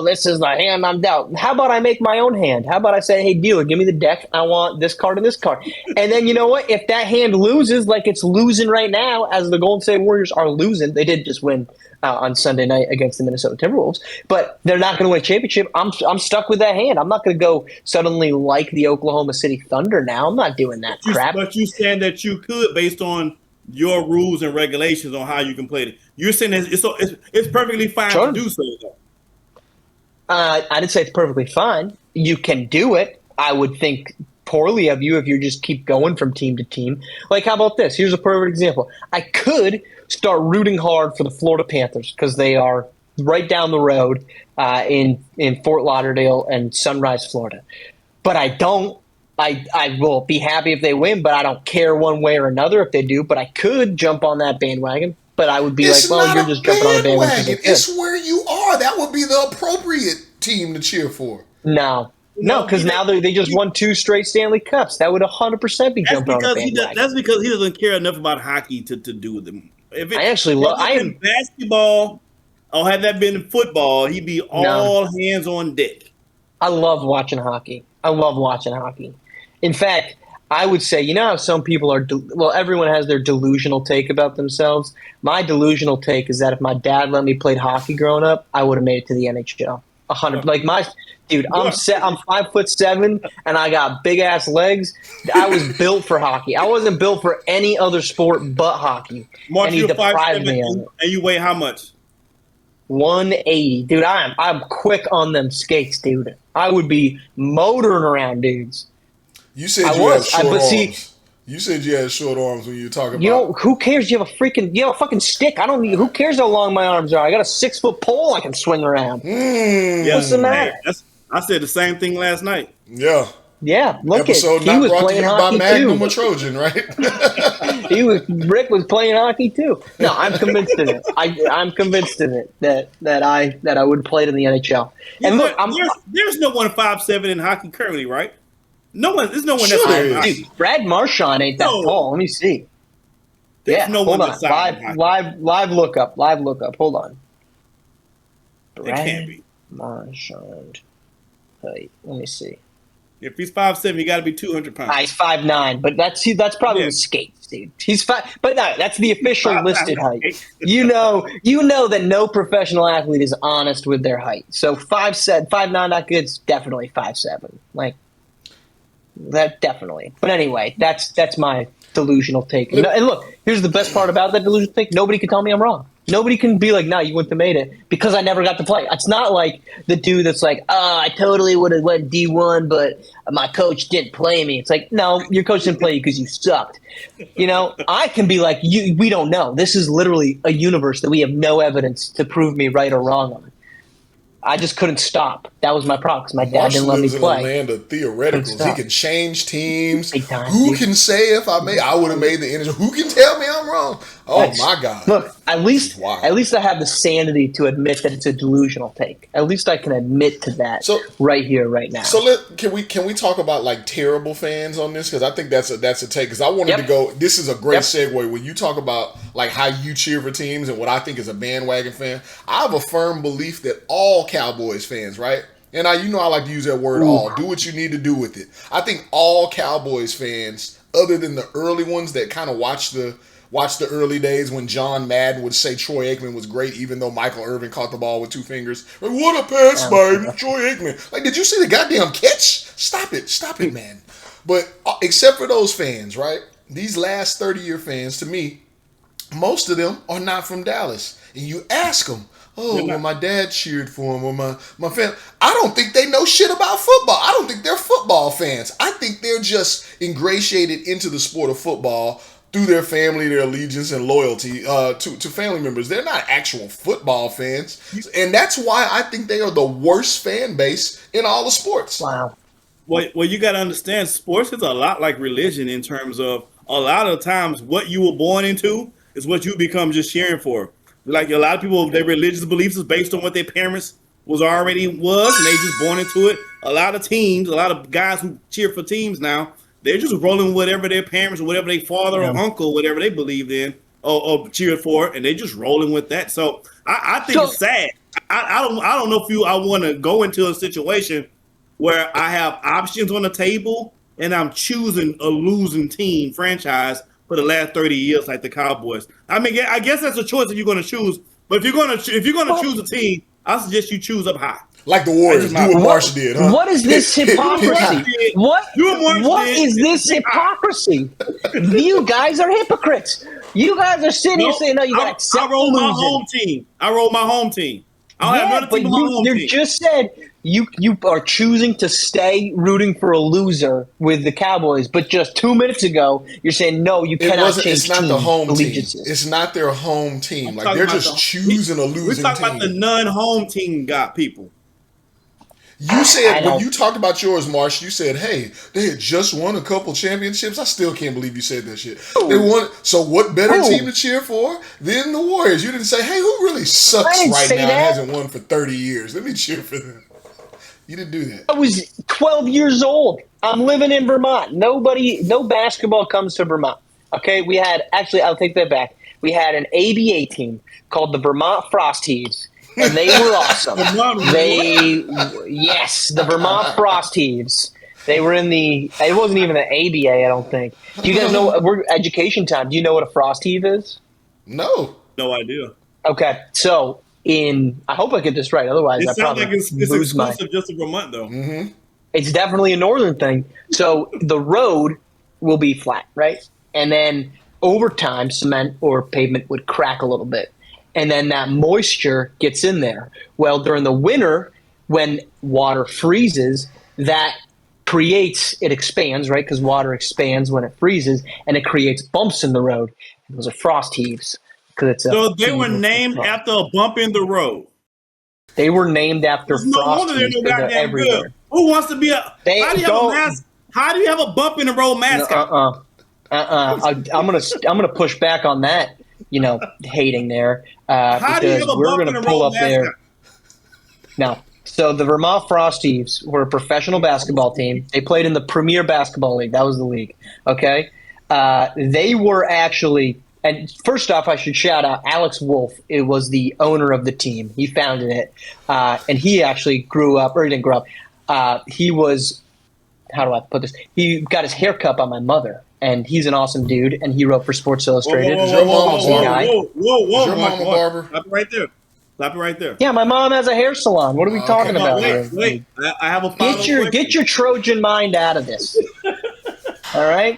this is the hand I'm dealt. How about I make my own hand? How about I say, hey, dealer, give me the deck. I want this card and this card. And then you know what? If that hand loses like it's losing right now, as the Golden State Warriors are losing, they did just win on Sunday night against the Minnesota Timberwolves, but they're not going to win a championship. I'm stuck with that hand. I'm not going to go suddenly like the Oklahoma City Thunder now. I'm not doing that crap. But you said that you could based on your rules and regulations on how you can play it. You're saying it's perfectly fine to do so. I didn't say it's perfectly fine. You can do it. I would think poorly of you if you just keep going from team to team. Like, how about this? Here's a perfect example. I could start rooting hard for the Florida Panthers because they are right down the road in Fort Lauderdale and Sunrise, Florida. But I don't. I will be happy if they win, but I don't care one way or another if they do. But I could jump on that bandwagon. But I would be you're just jumping on the bandwagon. It's where you are. That would be the appropriate team to cheer for. No, because now they just won 2 straight Stanley Cups. That would 100% be jumping on the bandwagon. That's because he doesn't care enough about hockey to do with them. If it, I actually love basketball, or had that been football, he'd be all hands on deck. I love watching hockey. In fact, I would say, you know how some people are, everyone has their delusional take about themselves. My delusional take is that if my dad let me play hockey growing up, I would have made it to the NHL. 100. Like dude, I'm 5'7" and I got big ass legs. I was built for hockey. I wasn't built for any other sport but hockey. Mark, And he you're deprived 5'7", me of it. and you weigh how much? 180. Dude, I'm quick on them skates, dude. I would be motoring around dudes. You said you said you had short arms when you were talking about. You know, who cares? You have a fucking stick. I don't need, who cares how long my arms are? I got a 6-foot pole I can swing around. What's the matter? I said the same thing last night. Yeah. Yeah, look Episode he not was brought to playing you by hockey Magnum too. or Trojan, right? Rick was playing hockey too. No, I'm convinced of it. I'm convinced of it that I would play it in the NHL. And look, there's no one 5'7" in hockey currently, right? There's no one Sure that's there in is. hockey. dude, Brad Marchand ain't that tall. Let me see. There's no hold one on. that's in hockey. Live look up. Hold on. It can't Brad be. Marchand. Height. Let me see. If he's 5'7", you got to be 200 pounds. He's 5'9", but that's probably Yeah. with skates, dude. He's but no, that's the official 5'9" listed height. You know that no professional athlete is honest with their height. So 5'9", not good. It's definitely 5'7". Like that, definitely. But anyway, that's my delusional take. And look, here's the best part about that delusional take: nobody can tell me I'm wrong. Nobody can be like, no, you wouldn't have made it because I never got to play. It's not like the dude that's like, oh, I totally would have went D1, but my coach didn't play me. It's like, no, your coach didn't play you because you sucked. You know, I can be like, we don't know. This is literally a universe that we have no evidence to prove me right or wrong on. I just couldn't stop. That was my problem because my dad didn't let me play. Lives in a land of theoreticals. He can change teams. Time, Who dude. can say if I would have made the energy? Who can tell me I'm wrong? Oh my God! Look, at least I have the sanity to admit that it's a delusional take. At least I can admit to that right here, right now. So can we talk about like terrible fans on this? Because I think that's a take. Because I wanted to go. This is a great segue when you talk about like how you cheer for teams and what I think is a bandwagon fan. I have a firm belief that all Cowboys fans, right? And I like to use that word all. Do what you need to do with it. I think all Cowboys fans, other than the early ones that kind of watch the early days when John Madden would say Troy Aikman was great, even though Michael Irvin caught the ball with 2 fingers. Like, what a pass by Troy Aikman. Like, did you see the goddamn catch? Stop it, man. But except for those fans, right? These last 30-year fans, to me, most of them are not from Dallas. And you ask them, well, my dad cheered for him, or my family. I don't think they know shit about football. I don't think they're football fans. I think they're just ingratiated into the sport of football through their family, their allegiance, and loyalty to family members. They're not actual football fans. And that's why I think they are the worst fan base in all the sports. Wow. Well, you got to understand, sports is a lot like religion in terms of a lot of times what you were born into is what you become just cheering for. Like a lot of people, their religious beliefs is based on what their parents was, and they just born into it. A lot of teams, a lot of guys who cheer for teams now, they're just rolling whatever their parents or whatever their father or uncle, whatever they believed in or cheered for, and they just rolling with that. So I think it's sad. I don't know if I want to go into a situation where I have options on the table and I'm choosing a losing team franchise for the last 30 years, like the Cowboys. I mean, I guess that's a choice that you're going to choose. But if you're going to choose a team, I suggest you choose up high. Like the Warriors, do what Marsh did, huh? What is this hypocrisy? What is this hypocrisy? You guys are hypocrites. You guys are sitting here saying, no, you got to accept I rolled my losing. home team. I rolled my home team. I don't have another team on my home team. You just said you are choosing to stay rooting for a loser with the Cowboys, but just 2 minutes ago you're saying no, you cannot change. It's not the home team. allegiances. It's not their home team. Like they're just choosing a losing team. We're talking about the non-home team got people. You said when you talked about yours, Marsh, you said, "Hey, they had just won a couple championships." I still can't believe you said that shit. They won. So, what better team to cheer for than the Warriors? You didn't say, "Hey, who really sucks right now and hasn't won for 30 years? Let me cheer for them." You didn't do that. I was 12 years old. I'm living in Vermont. No basketball comes to Vermont. Okay, I'll take that back. We had an ABA team called the Vermont Frost Heaves. And they were awesome. The Vermont Frost Heaves. They were in the. It wasn't even the ABA. I don't think. Do you guys know? We're education time. Do you know what a frost heave is? No. No idea. Okay, so I hope I get this right. Otherwise, It I sounds probably like it's lose my. exclusive just to Vermont, though. Mm-hmm. It's definitely a northern thing. So the road will be flat, right? And then over time, cement or pavement would crack a little bit. And then that moisture gets in there. Well, during the winter, when water freezes, that it expands, right? Because water expands when it freezes, and it creates bumps in the road. And those are frost heaves. It's a So they were heave of named frost. after a bump in the road. They were named after There's no frost wonder they're heaves no because they're goddamn good. everywhere. Who wants to be a? They How do you have a don't. mask? How do you have a bump in the road mascot? I'm gonna push back on that. Hating there How do you because have a we're bump in gonna the pull road up mascot? there. No. So the Vermont Frost Thieves were a professional basketball team. They played in the Premier Basketball League. That was the league. Okay. They were actually. And first off, I should shout out Alex Wolf. It was the owner of the team. He founded it, and he actually grew up, or he didn't grow up. He was, how do I put this? He got his hair cut by my mother, and he's an awesome dude. And he wrote for Sports Illustrated. Is your mom a Awesome guy. Whoa, Is your mom a barber? Stop it right there. Stop it right there. Yeah, my mom has a hair salon. What are we talking Okay. about? Wait. I have a follow-up Get your Trojan mind out of this. All right.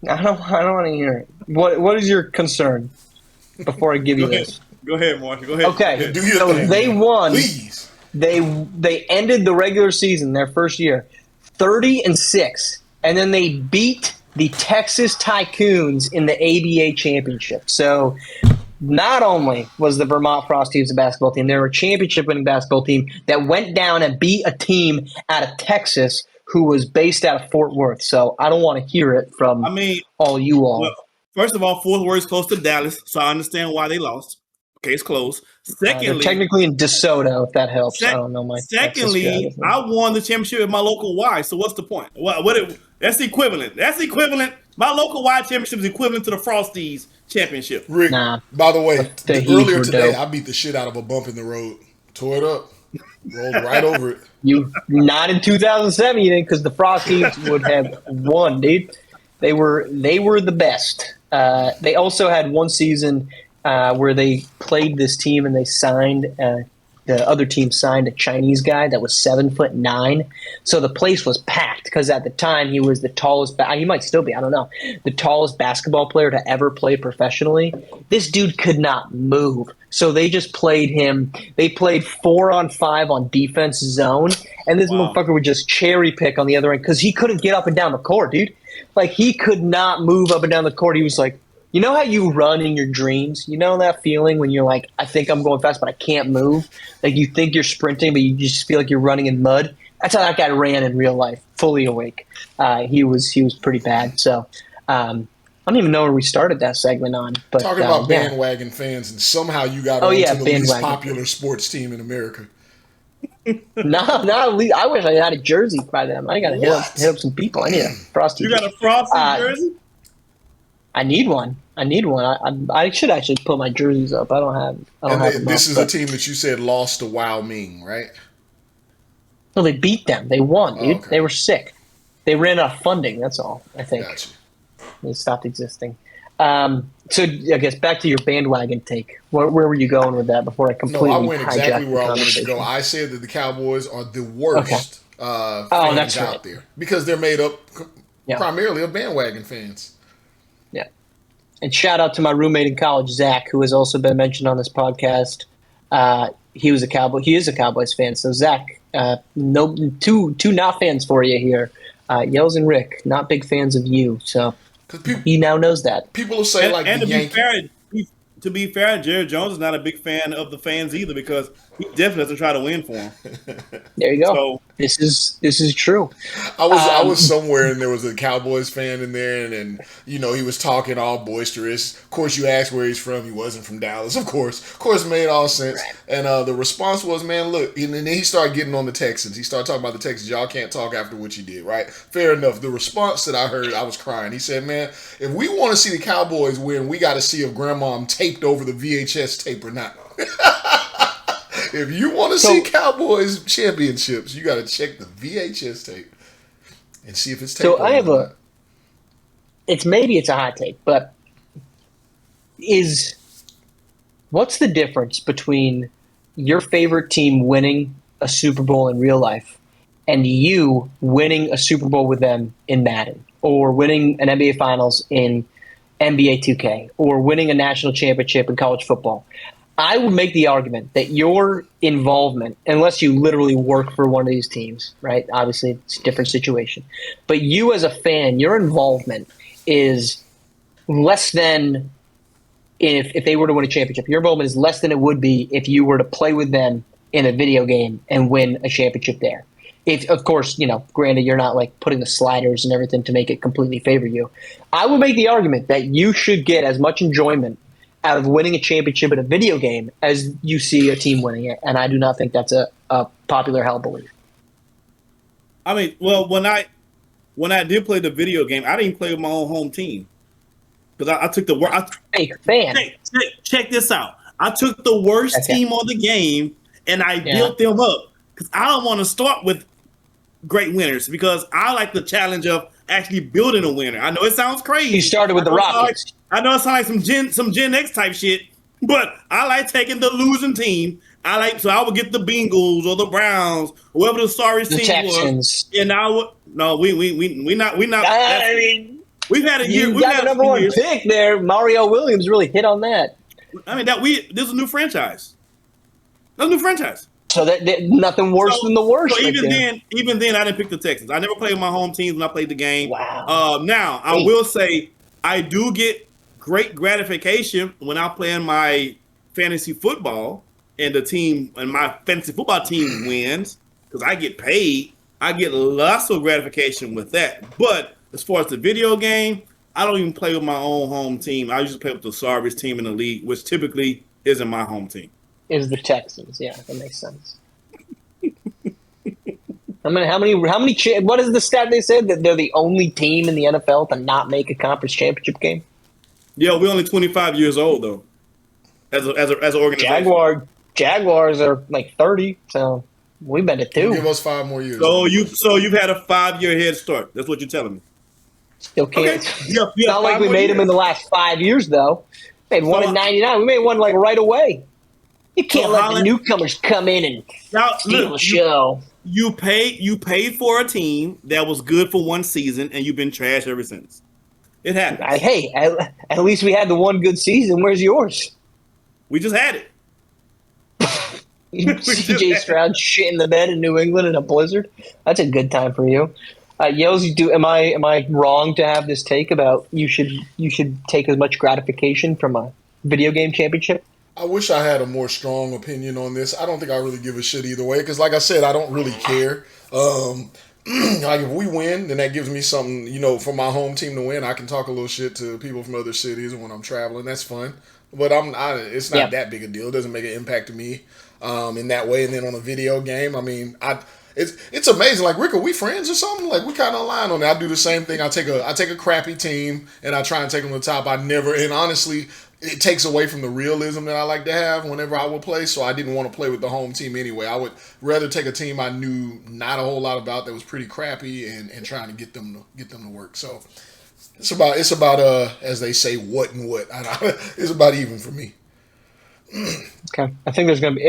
I don't want to hear it. What is your concern? Before I give you this. Go ahead, Mark. Go ahead. Okay. Do your So thing, they man. won. Please. They ended the regular season their first year 30-6, and then they beat the Texas Tycoons in the ABA championship. So not only was the Vermont Frost Thieves a basketball team, they were a championship-winning basketball team that went down and beat a team out of Texas who was based out of Fort Worth. So I don't want to hear it from all you all. Well, first of all, Fort Worth is close to Dallas, so I understand why they lost. Case closed. They're Secondly, technically in DeSoto, if that helps. I don't know my Secondly, I won the championship at my local Y. So what's the point? That's equivalent. That's equivalent. My local Y championship is equivalent to the Frosties championship. Rick, Nah. by the way, The Heat earlier were today, dope. I beat the shit out of a bump in the road. Tore it up. Rolled right over it. You not in 2007, you didn't, because the Frosties would have won, dude. They were the best. They also had one season where they played this team and they signed the other team signed a Chinese guy that was 7'9". So the place was packed because at the time he was the tallest. He might still be. I don't know. The tallest basketball player to ever play professionally. This dude could not move. So they just played him. They played 4-on-5 on defense zone, and this motherfucker would just cherry pick on the other end because he couldn't get up and down the court, dude. Like he could not move up and down the court. He was like, you know how you run in your dreams? You know that feeling when you're like, I think I'm going fast, but I can't move? Like you think you're sprinting, but you just feel like you're running in mud? That's how that guy ran in real life, fully awake. He was pretty bad. So I don't even know where we started that segment on. But Talking about bandwagon fans, and somehow you got on to the least popular sports team in America. No, I wish I had a jersey by them. I got to hit up some people. I need a Frosty. You got a Frosty jersey? I need one. I should actually put my jerseys up. I don't have them. This is a team that you said lost to Wow Ming, right? No, they beat them. They won, dude. Okay. They were sick. They ran out of funding. That's all. I think Gotcha. they stopped existing. So I guess back to your bandwagon take. Where were you going with that before I completely? No, I went exactly where I wanted to conversation? go. I said that the Cowboys are the worst fans that's out right. there because they're made up primarily of bandwagon fans. Yeah. And shout out to my roommate in college, Zach, who has also been mentioned on this podcast. He was a Cowboy. He is a Cowboys fan. So Zach, no, two not fans for you here. Yells and Rick, not big fans of you. So he now knows that. People will say to be fair, Jerry Jones is not a big fan of the fans either because he definitely doesn't try to win for them. There you go. So, this is true. I was somewhere and there was a Cowboys fan in there and he was talking all boisterous. Of course, you asked where he's from. He wasn't from Dallas. Of course, made all sense. Right. And the response was, "Man, look." And then he started getting on the Texans. He started talking about the Texans. Y'all can't talk after what you did, right? Fair enough. The response that I heard, I was crying. He said, "Man, if we want to see the Cowboys win, we got to see if Grandma taped over the VHS tape or not." If you want to see Cowboys championships, you got to check the VHS tape. and see if it's So takeover I have or not. it's a hot take, but what's the difference between your favorite team winning a Super Bowl in real life and you winning a Super Bowl with them in Madden, or winning an NBA Finals in NBA 2K, or winning a national championship in college football? I would make the argument that your involvement, unless you literally work for one of these teams, right? Obviously, it's a different situation. But you as a fan, your involvement is less than if they were to win a championship. Your involvement is less than it would be if you were to play with them in a video game and win a championship there. If, of course, granted, you're not like putting the sliders and everything to make it completely favor you. I would make the argument that you should get as much enjoyment out of winning a championship in a video game as you see a team winning it. And I do not think that's a popular held belief. I mean, well, when I did play the video game, I didn't play with my own home team because I took the worst. Hey, fan. Check this out. I took the worst Okay. team on the game and I built them up because I don't want to start with great winners because I like the challenge of actually building a winner. I know it sounds crazy. You started with the Rockets. I know it sounds like some Gen X type shit, but I like taking the losing team. So I would get the Bengals or the Browns, whoever the sorriest team Texans. was, and I would we not. I mean, we've had a year. you We've got had the number one years. pick there. Mario Williams really hit on that. I mean this is a new franchise. That's a new franchise. So that nothing worse than the worst. So right there. even then, I didn't pick the Texans. I never played with my home teams when I played the game. Wow. Now I will say I do get great gratification when I play in my fantasy football and my fantasy football team wins because I get paid. I get lots of gratification with that. But as far as the video game, I don't even play with my own home team. I usually play with the sorriest team in the league, which typically isn't my home team. Is the Texans? Yeah, that makes sense. How many? What is the stat they said that they're the only team in the NFL to not make a conference championship game? Yeah, we're only 25 years old though, as an organization. Jaguars are like 30, so we've been to 2. Give us 5 more years. So you've had a 5-year head start. That's what you're telling me. Still can't. Okay. It's not like we made them in the last 5 years though. They made one in '99. We made one like right away. You can't let the newcomers come in and steal the show. You paid for a team that was good for one season, and you've been trash ever since. It happened. Hey, at least we had the one good season. Where's yours? We just had it. CJ Stroud shit in the bed in New England in a blizzard. That's a good time for you. Yells, am I wrong to have this take about you should take as much gratification from a video game championship? I wish I had a more strong opinion on this. I don't think I really give a shit either way because, like I said, I don't really care. Like if we win, then that gives me something, for my home team to win. I can talk a little shit to people from other cities when I'm traveling. That's fun. But it's not that big a deal. It doesn't make an impact to me in that way. And then on a video game, I mean, it's amazing. Like, Rick, are we friends or something? Like, we kind of align on that. I do the same thing. I take a crappy team and I try and take them to the top. And honestly, it takes away from the realism that I like to have whenever I would play. So I didn't want to play with the home team anyway. I would rather take a team I knew not a whole lot about that was pretty crappy and trying to get them to work. So it's about as they say, what and what. It's about even for me. Okay, I think there's going to be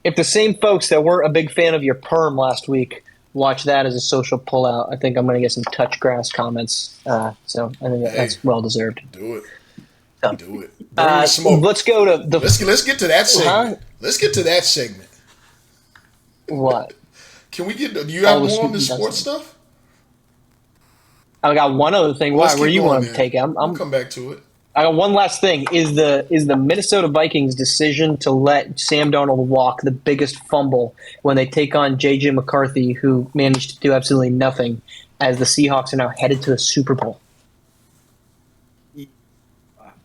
if the same folks that weren't a big fan of your perm last week watch that as a social pullout, I think I'm going to get some touch grass comments. So I think that's well deserved. Do it. So, Do it. Bring the smoke. Let's go to the. Let's get to that segment. Let's get to that segment. What? Can we get? Do you have more on the sports stuff? I got one other thing. Where you want to take it? I'll come back to it. I got one last thing. Is the Minnesota Vikings decision to let Sam Darnold walk the biggest fumble when they take on J.J. McCarthy, who managed to do absolutely nothing, as the Seahawks are now headed to the Super Bowl?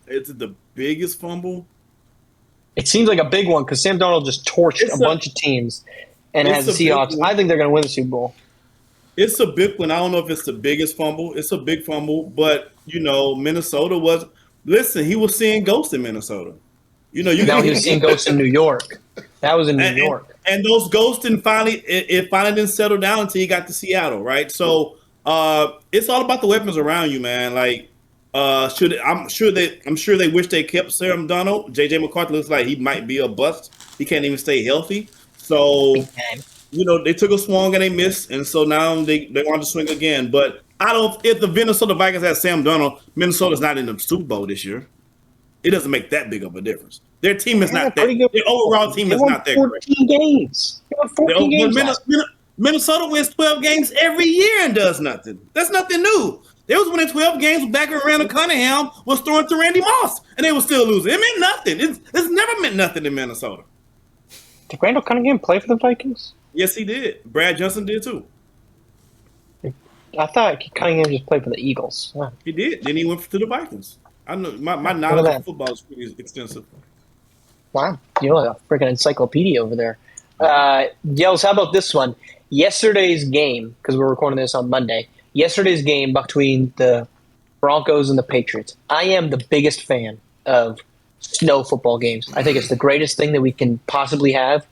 It's the biggest fumble. It seems like a big one because Sam Darnold just torched a bunch of teams and has the Seahawks. I think they're going to win the Super Bowl. It's a big one. I don't know if it's the biggest fumble. It's a big fumble, but Minnesota was. Listen, he was seeing ghosts in Minnesota. Now he was seeing ghosts in New York. That was in New York. And those ghosts didn't finally didn't settle down until you got to Seattle, right? So it's all about the weapons around you, man. Like I'm sure they wish they kept Sam Darnold. JJ McCarthy looks like he might be a bust. He can't even stay healthy. So they took a swing and they missed, and so now they want to swing again. But if the Minnesota Vikings had Sam Darnold, Minnesota's not in the Super Bowl this year. It doesn't make that big of a difference. Their team is not that. Their overall team is not that great. 14 games. They won 14 games. Minnesota wins 12 games every year and does nothing. That's nothing new. They was winning 12 games back when Randall Cunningham was throwing to Randy Moss, and they were still losing. It meant nothing. It's never meant nothing in Minnesota. Did Randall Cunningham play for the Vikings? Yes, he did. Brad Johnson did too. I thought Cunningham just played for the Eagles. Wow. He did. Then he went to the Vikings. I know my knowledge of football is pretty extensive. Wow, you're like a freaking encyclopedia over there. Yells, how about this one? Yesterday's game, because we're recording this on Monday. Yesterday's game between the Broncos and the Patriots. I am the biggest fan of snow football games. I think it's the greatest thing that we can possibly have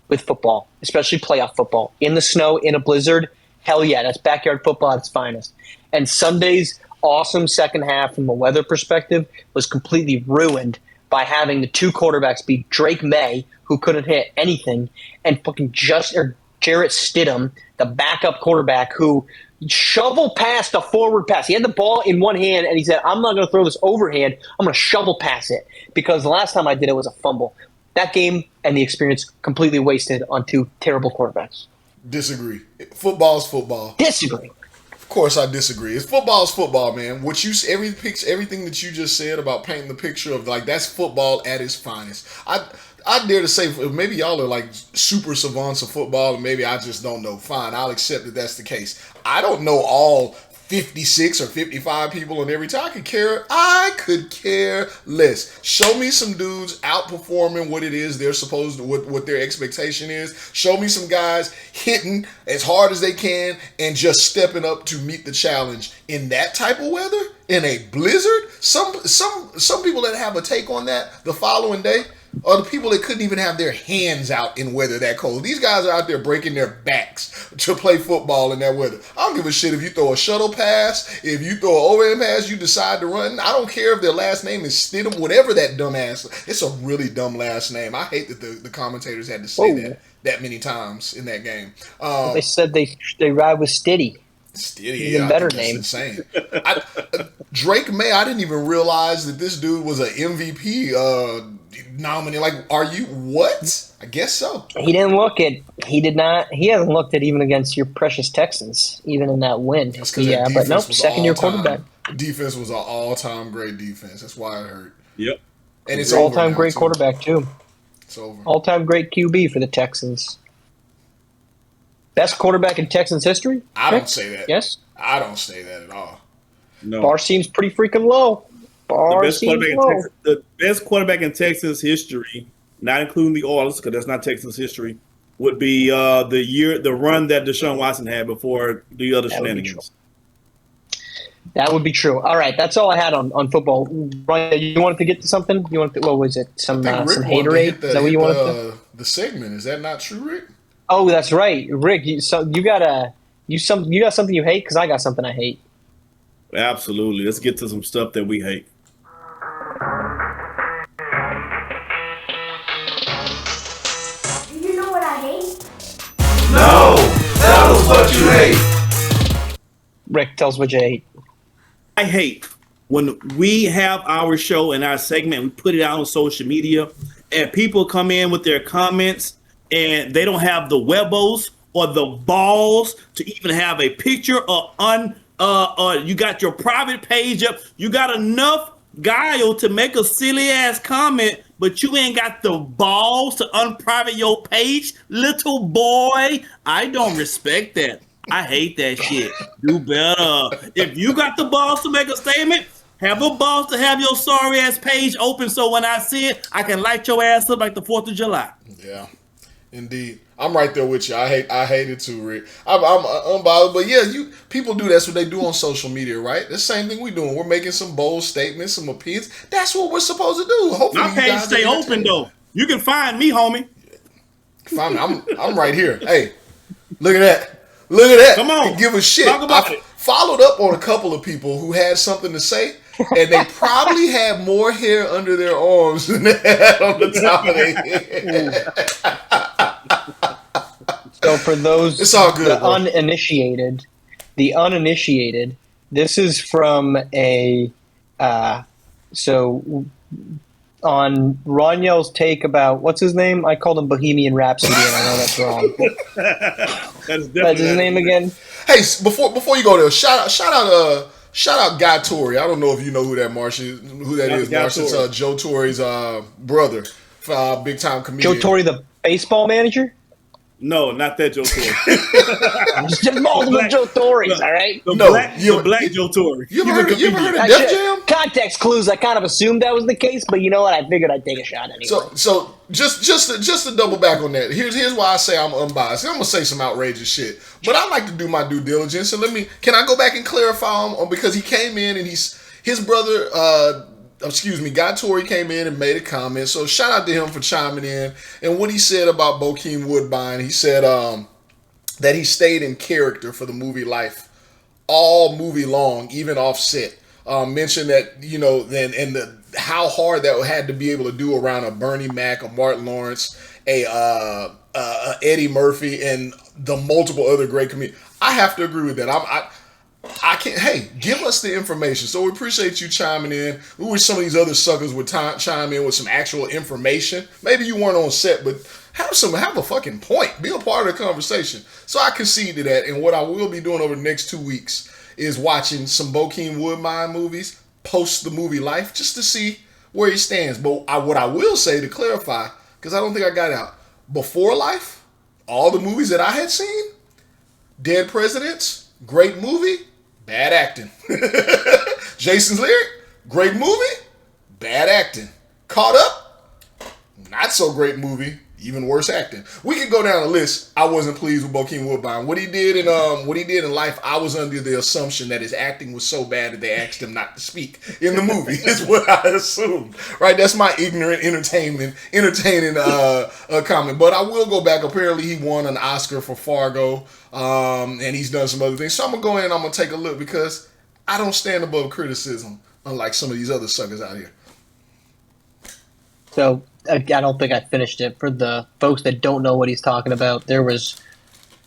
with football, especially playoff football. In the snow, in a blizzard, hell yeah, that's backyard football at its finest. And Sunday's awesome second half from a weather perspective was completely ruined by having the two quarterbacks be Drake May, who couldn't hit anything, and fucking Jarrett Stidham, the backup quarterback, who shovel passed a forward pass. He had the ball in one hand, and he said, I'm not going to throw this overhand. I'm going to shovel pass it, because the last time I did it was a fumble. That game and the experience completely wasted on two terrible quarterbacks. Disagree. Football's football. Disagree. Of course, I disagree. Football's football, man. Everything that you just said about painting the picture of that's football at its finest. I dare to say, maybe y'all are like super savants of football, and maybe I just don't know. Fine, I'll accept that that's the case. I don't know all 56 or 55 people in every time. I could care less. Show me some dudes outperforming what it is they're supposed to, what their expectation is. Show me some guys hitting as hard as they can and just stepping up to meet the challenge in that type of weather, in a blizzard. Some people that have a take on that the following day are the people that couldn't even have their hands out in weather that cold. These guys are out there breaking their backs to play football in that weather. I don't give a shit if you throw a shuttle pass, if you throw an overhand pass, you decide to run. I don't care if their last name is Stidham, whatever that dumb ass. It's a really dumb last name. I hate that the commentators had to say that many times in that game. They said they ride with Stiddy. Stiddy, even better name. Insane. Drake May, I didn't even realize that this dude was an MVP nominee. Like, are you what? I guess so. He didn't look it. He did not. He hasn't looked it even against your precious Texans, even in that win. Yeah, but nope. Second-year quarterback. Defense was an all-time great defense. That's why it hurt. Yep. And it's all-time great quarterback too. It's over. All-time great QB for the Texans. Best quarterback in Texans history? I don't say that. Yes? I don't say that at all. No. Bar seems pretty freaking low. The best quarterback in Texas history, not including the Oilers, because that's not Texas history, would be the run that Deshaun Watson had before the other shenanigans. That would be true. All right, that's all I had on football. Ryan, you wanted to get to something? What was it? Some haterade? Is that what you wanted to? The segment, is that not true, Rick? Oh, that's right, Rick. You got something you hate, because I got something I hate. Absolutely. Let's get to some stuff that we hate. Do you know what I hate? No, tell us what you hate. Rick, tell us what you hate. I hate when we have our show and our segment, we put it out on social media, and people come in with their comments, and they don't have the webos or the balls to even have a picture or you got your private page up. You got enough guile to make a silly ass comment, but you ain't got the balls to unprivate your page, little boy. I don't respect that. I hate that shit. Do better. If you got the balls to make a statement, have the balls to have your sorry ass page open so when I see it, I can light your ass up like the 4th of July. Yeah, indeed. I'm right there with you. I hate it too, Rick. I'm unbothered, but yeah, people do. That's what they do on social media, right? The same thing we doing. We're making some bold statements, some opinions. That's what we're supposed to do. Hopefully, my page stay open though. You can find me, homie. I'm right here. Hey, look at that. Look at that. Come on. Give a shit. Talk about it. Followed up on a couple of people who had something to say, and they probably had more hair under their arms than they had on the top of their head. So for those It's all good, bro. the uninitiated, this is from a so on Roniel's take about what's his name? I called him Bohemian Rhapsody, and I know that's wrong. That's his name again. Hey, before you go there, shout out Guy Torrey. I don't know if you know who that Marsh is. Who that is? Marsh is Joe Torrey's brother, big time comedian. Joe Torre, the baseball manager. No, not that Joe Torre. Just multiple Joe Torres, all right? The black Joe Torre. You ever heard of Def Jam? Context clues. I kind of assumed that was the case, but you know what? I figured I'd take a shot anyway. So just to double back on that. Here's why I say I'm unbiased. I'm gonna say some outrageous shit, but I like to do my due diligence. And can I go back and clarify him because he came in and his brother. Guy Torrey came in and made a comment. So shout out to him for chiming in. And what he said about Bokeem Woodbine, he said that he stayed in character for the movie Life all movie long, even offset. Mentioned that, how hard that had to be able to do around a Bernie Mac, a Martin Lawrence, a Eddie Murphy, and the multiple other great comedians. I have to agree with that. I can't. Hey, give us the information. So we appreciate you chiming in. We wish some of these other suckers would chime in with some actual information. Maybe you weren't on set, but have a fucking point. Be a part of the conversation. So I concede to that. And what I will be doing over the next 2 weeks is watching some Bokeem Woodbine movies post the movie Life just to see where he stands. But what I will say to clarify, because I don't think I got it out, before Life, all the movies that I had seen, Dead Presidents, great movie. Bad acting. Jason's Lyric, great movie, bad acting. Caught Up, not so great movie, even worse acting. We could go down the list. I wasn't pleased with Bokeem Woodbine. What he did in Life, I was under the assumption that his acting was so bad that they asked him not to speak in the movie. Is what I assumed. Right? That's my ignorant entertaining comment. But I will go back. Apparently, he won an Oscar for Fargo. And he's done some other things. So I'm going to go in and I'm going to take a look because I don't stand above criticism, unlike some of these other suckers out here. So I don't think I finished it. For the folks that don't know what he's talking about, there was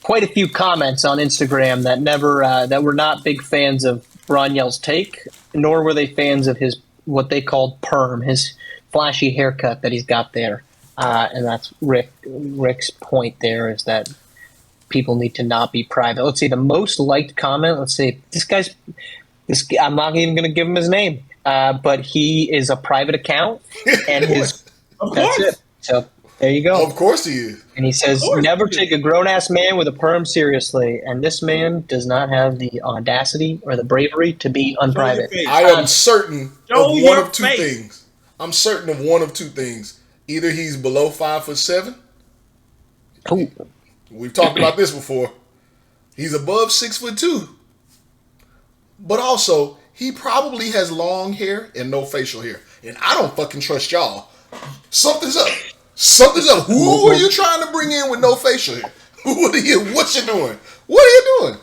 quite a few comments on Instagram that were not big fans of Roniel's take, nor were they fans of his what they called perm, his flashy haircut that he's got there. And that's Rick's point there is that people need to not be private. Let's see, the most liked comment, let's see, I'm not even going to give him his name, but he is a private account, and that's it. So there you go. Of course he is. And he says, never take a grown-ass man with a perm seriously, and this man does not have the audacity or the bravery to be unprivate. I am certain of one of two things. I'm certain of one of two things. Either he's below 5'7". Ooh. We've talked about this before. He's above 6'2", but also he probably has long hair and no facial hair. And I don't fucking trust y'all. Something's up. Something's up. Who are you trying to bring in with no facial hair? What you doing? What are you doing?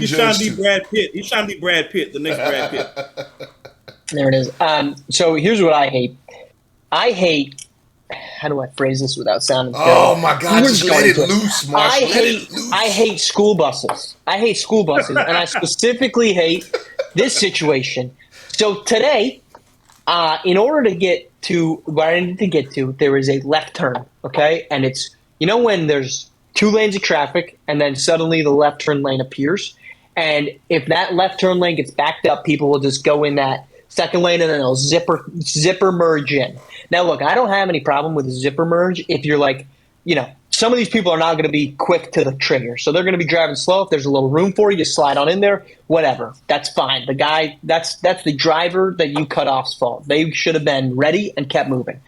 He's trying to be Brad Pitt. He's trying to be Brad Pitt, the next Brad Pitt. There it is. So here's what I hate. How do I phrase this without sounding Oh my God! Just let it loose, Marsh. I hate school buses. I hate school buses, and I specifically hate this situation. So today, in order to get to where I need to get to, there is a left turn. Okay, and it's when there's 2 lanes of traffic, and then suddenly the left turn lane appears, and if that left turn lane gets backed up, people will just go in that second lane, and then they'll zipper merge in. Now, look, I don't have any problem with a zipper merge if you're like, some of these people are not going to be quick to the trigger. So they're going to be driving slow. If there's a little room for you, you slide on in there, whatever. That's fine. The guy, that's the driver that you cut off's fault. They should have been ready and kept moving.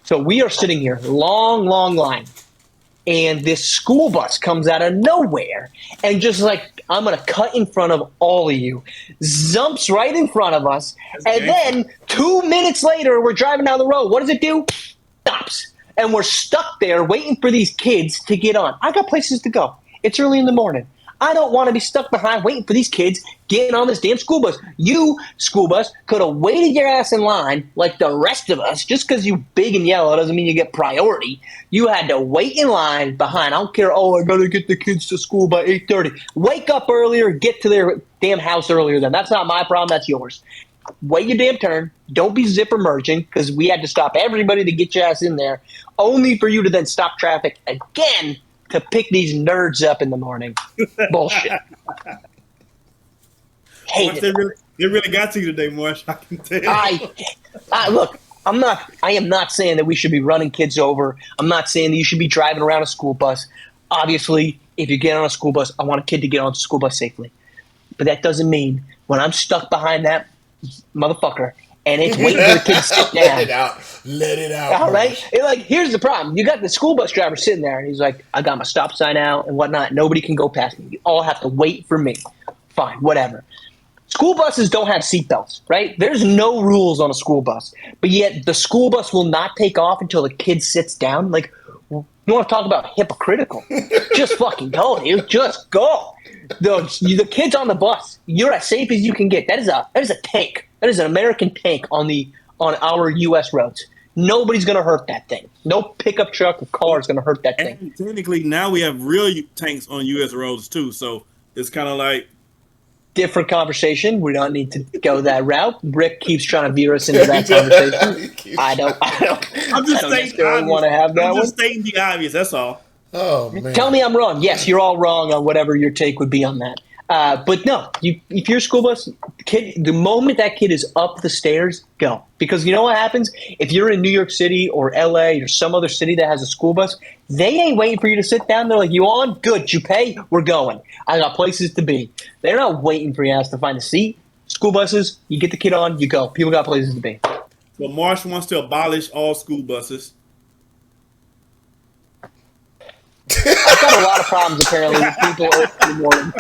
So we are sitting here, long line. And this school bus comes out of nowhere and just like, I'm going to cut in front of all of you, zumps right in front of us. And then 2 minutes later, we're driving down the road. What does it do? Stops. and we're stuck there waiting for these kids to get on. I got places to go. It's early in the morning. I don't want to be stuck behind waiting for these kids getting on this damn school bus. You, school bus, could have waited your ass in line like the rest of us. Just because you big and yellow doesn't mean you get priority. You had to wait in line behind. I don't care. Oh, I got to get the kids to school by 8:30. Wake up earlier. Get to their damn house earlier then. That's not my problem. That's yours. Wait your damn turn. Don't be zipper merging because we had to stop everybody to get your ass in there, only for you to then stop traffic again to pick these nerds up in the morning. Bullshit. Hate Marsh, it. they really got to you today, Marsh. I can tell. Look, I am not saying that we should be running kids over. I'm not saying that you should be driving around a school bus. Obviously, if you get on a school bus, I want a kid to get on the school bus safely. But that doesn't mean when I'm stuck behind that motherfucker and it's waiting for the kid to sit down. Let it out. All right. Here's the problem. You got the school bus driver sitting there, and he's like, I got my stop sign out and whatnot. Nobody can go past me. You all have to wait for me. Fine, whatever. School buses don't have seatbelts, right? There's no rules on a school bus. But yet the school bus will not take off until the kid sits down. Like, you want to talk about hypocritical? Just fucking go, dude. Just go. The kid's on the bus. You're as safe as you can get. That is a tank. That is an American tank on our U.S. roads. Nobody's gonna hurt that thing. No pickup truck or car is gonna hurt that thing. And technically, now we have real tanks on U.S. roads too. So it's kind of like different conversation. We don't need to go that route. Rick keeps trying to veer us into that conversation. I don't want to have that I'm one. just stating the obvious. That's all. Oh man! Tell me I'm wrong. Yes, you're all wrong on whatever your take would be on that. But no, if you're a school bus kid, the moment that kid is up the stairs, go. Because you know what happens? If you're in New York City or LA or some other city that has a school bus, they ain't waiting for you to sit down. They're like, you on? Good. You pay? We're going. I got places to be. They're not waiting for your ass to find a seat. School buses, you get the kid on, you go. People got places to be. But Marsh wants to abolish all school buses. I've got a lot of problems apparently with people early in the morning.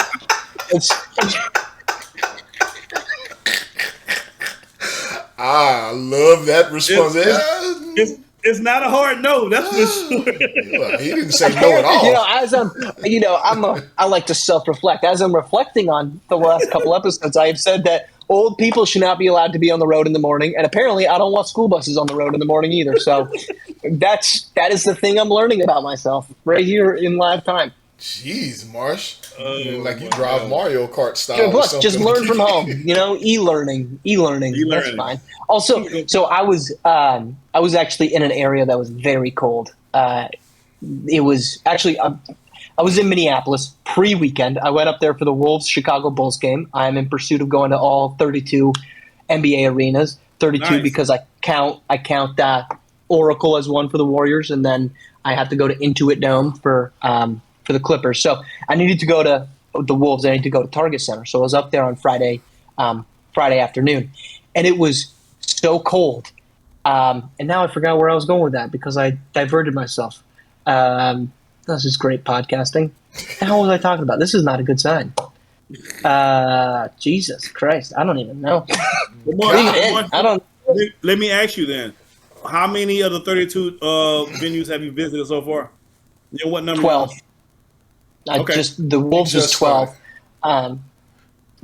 I love that response. It's not a hard no. That's for sure. He didn't say no at all. I like to self-reflect. As I'm reflecting on the last couple episodes, I have said that old people should not be allowed to be on the road in the morning, and apparently, I don't want school buses on the road in the morning either. So that is the thing I'm learning about myself right here in live time. Jeez, Marsh. Like you drive Mario Kart style. Dude, look, just learn from home. E-learning. That's fine. Also, so I was actually in an area that was very cold. It was actually I was in Minneapolis pre-weekend. I went up there for the Wolves Chicago Bulls game. I'm in pursuit of going to all 32 NBA arenas. 32 Nice. because I count Oracle as one for the Warriors, and then I have to go to Intuit Dome for the Clippers. So I needed to go to the Wolves. I needed to go to Target Center. So I was up there on Friday afternoon, and it was so cold. And now I forgot where I was going with that because I diverted myself. This is great podcasting. What the hell was I talking about? This is not a good sign. Jesus Christ. I don't even know. Let me ask you then. How many of the 32 venues have you visited so far? What number? 12. The Wolves is 12. No,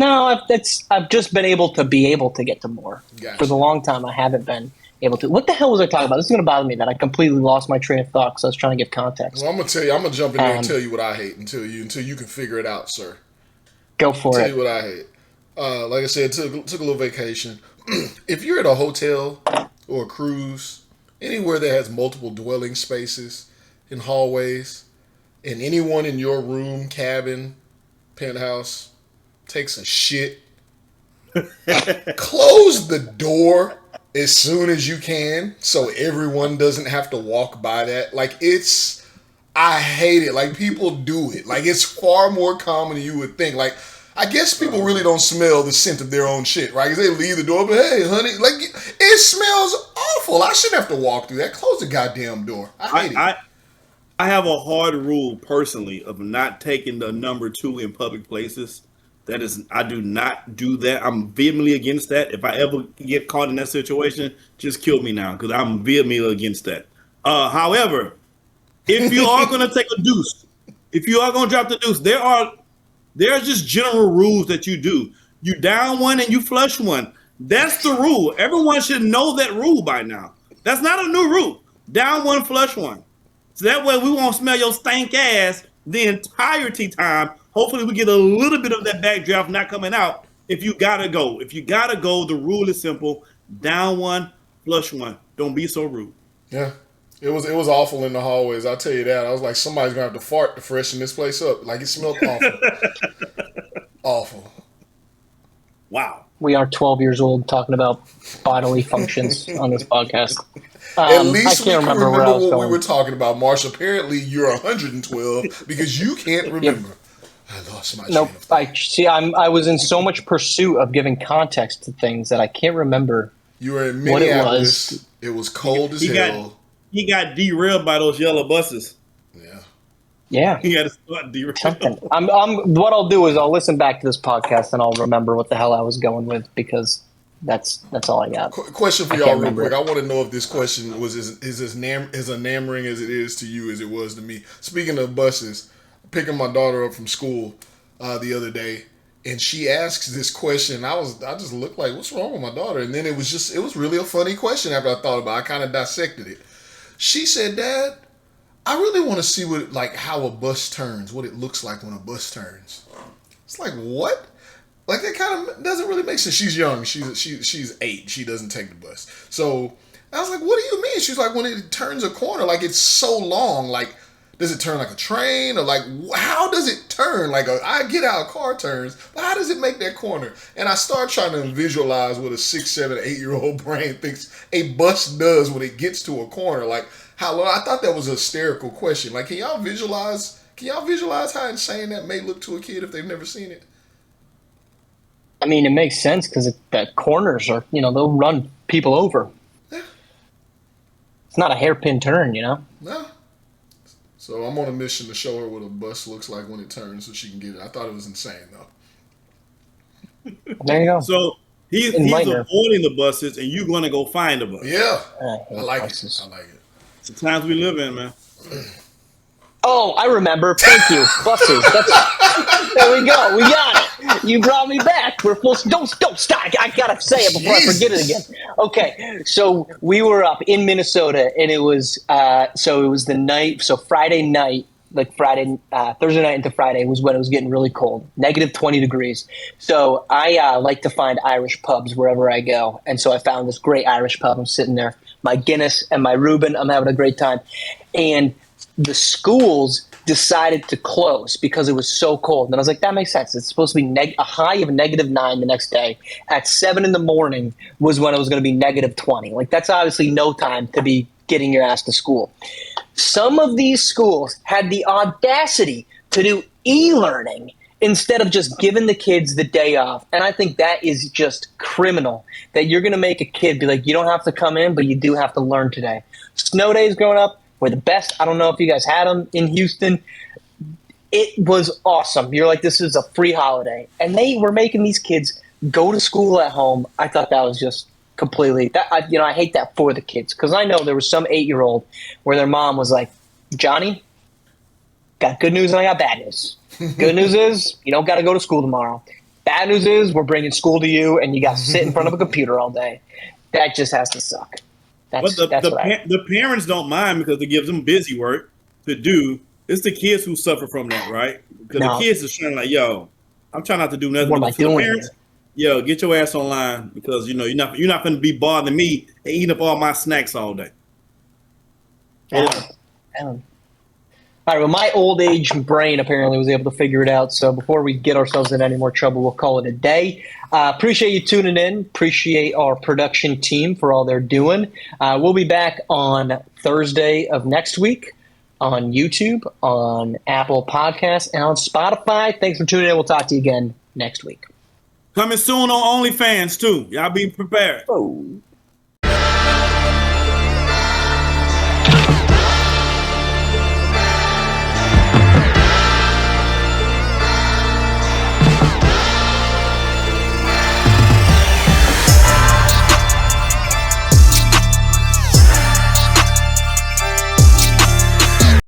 I've just been able to get to more. Gotcha. For the long time, I haven't been able to. What the hell was I talking about? This is going to bother me that I completely lost my train of thought because I was trying to give context. Well, I'm gonna tell you. I'm gonna jump in there and tell you what I hate until you can figure it out, sir. Go for Tell it. you what I hate. Like I said, took a little vacation. If you're at a hotel or a cruise, anywhere that has multiple dwelling spaces and hallways, and anyone in your room, cabin, penthouse takes a shit, close the door as soon as you can so everyone doesn't have to walk by that. I hate it. Like, people do it. Like, it's far more common than you would think. Like, I guess people really don't smell the scent of their own shit, right? Because they leave the door, but hey, honey, like, it smells awful. I shouldn't have to walk through that. Close the goddamn door. I hate it. I have a hard rule personally of not taking the number 2 in public places. I do not do that. I'm vehemently against that. If I ever get caught in that situation, just kill me now because I'm vehemently against that. However, if you are going to take a deuce, if you are going to drop the deuce, there's just general rules that you do. You down one and you flush one. That's the rule. Everyone should know that rule by now. That's not a new rule. Down one, flush one. So that way we won't smell your stank ass the entirety time. Hopefully we get a little bit of that backdraft not coming out. If you gotta go, the rule is simple. Down one, flush one. Don't be so rude. Yeah. It was awful in the hallways, I'll tell you that. I was like, somebody's gonna have to fart to freshen this place up. Like, it smelled awful. Awful. Wow. We are 12 years old talking about bodily functions on this podcast. At least I can't remember what we were talking about, Marsh. Apparently, you're 112 because you can't remember. Yep. I lost my nope. I was in so much pursuit of giving context to things that I can't remember. You were in Minneapolis. It was cold as hell. He got derailed by those yellow buses. Yeah. He had to start derailed. Something. What I'll do is I'll listen back to this podcast and I'll remember what the hell I was going with, because that's all I got. Question for y'all real quick. I want to know if this question was as enamoring as it is to you as it was to me. Speaking of buses, picking my daughter up from school the other day, and she asks this question. I just looked like, what's wrong with my daughter? And then it was really a funny question after I thought about it. I kind of dissected it. She said, Dad, I really want to see how a bus turns, what it looks like when a bus turns. It's like, what? Like, that kind of doesn't really make sense. She's young. She's 8. She doesn't take the bus. So I was like, what do you mean? She's like, when it turns a corner, like, it's so long. Like, does it turn like a train? Or like, how does it turn? Like, I get how a car turns, but how does it make that corner? And I start trying to visualize what a 6, 7, 8-year-old brain thinks a bus does when it gets to a corner. Like, how long? I thought that was a hysterical question. Like, can y'all visualize how insane that may look to a kid if they've never seen it? I mean, it makes sense because the corners are, they'll run people over. Yeah. It's not a hairpin turn, No. So I'm on a mission to show her what a bus looks like when it turns so she can get it. I thought it was insane, though. There you go. So he's avoiding the buses, and you're going to go find a bus. Yeah. I like it. It's the times we live in, man. Oh, I remember. Thank you. Buses. There we go. We got it. You brought me back. We're full. Don't stop. I gotta say it before I forget it again. Okay, so we were up in Minnesota, and it was the night. So Friday night, Thursday night into Friday was when it was getting really cold, negative 20 degrees. So I like to find Irish pubs wherever I go, and so I found this great Irish pub. I'm sitting there, my Guinness and my Reuben. I'm having a great time, and the schools decided to close because it was so cold. And I was like, that makes sense. It's supposed to be a high of -9 the next day. At 7 a.m. was when it was going to be -20. Like, that's obviously no time to be getting your ass to school. Some of these schools had the audacity to do e-learning instead of just giving the kids the day off. And I think that is just criminal, that you're going to make a kid be like, you don't have to come in, but you do have to learn today. Snow days growing up were the best. I don't know if you guys had them in Houston. It was awesome. You're like, this is a free holiday. And they were making these kids go to school at home. I thought that was just completely – I hate that for the kids, because I know there was some 8-year-old where their mom was like, Johnny, got good news and I got bad news. Good news is you don't got to go to school tomorrow. Bad news is we're bringing school to you and you got to sit in front of a computer all day. That just has to suck. But the parents don't mind because it gives them busy work to do. It's the kids who suffer from that, right? Because the kids are trying like, yo, I'm trying not to do nothing. What am I doing? Parents, yo, get your ass online because you're not going to be bothering me and eating up all my snacks all day. All right, well, my old age brain apparently was able to figure it out. So before we get ourselves in any more trouble, we'll call it a day. Appreciate you tuning in. Appreciate our production team for all they're doing. We'll be back on Thursday of next week on YouTube, on Apple Podcasts, and on Spotify. Thanks for tuning in. We'll talk to you again next week. Coming soon on OnlyFans, too. Y'all be prepared. Oh.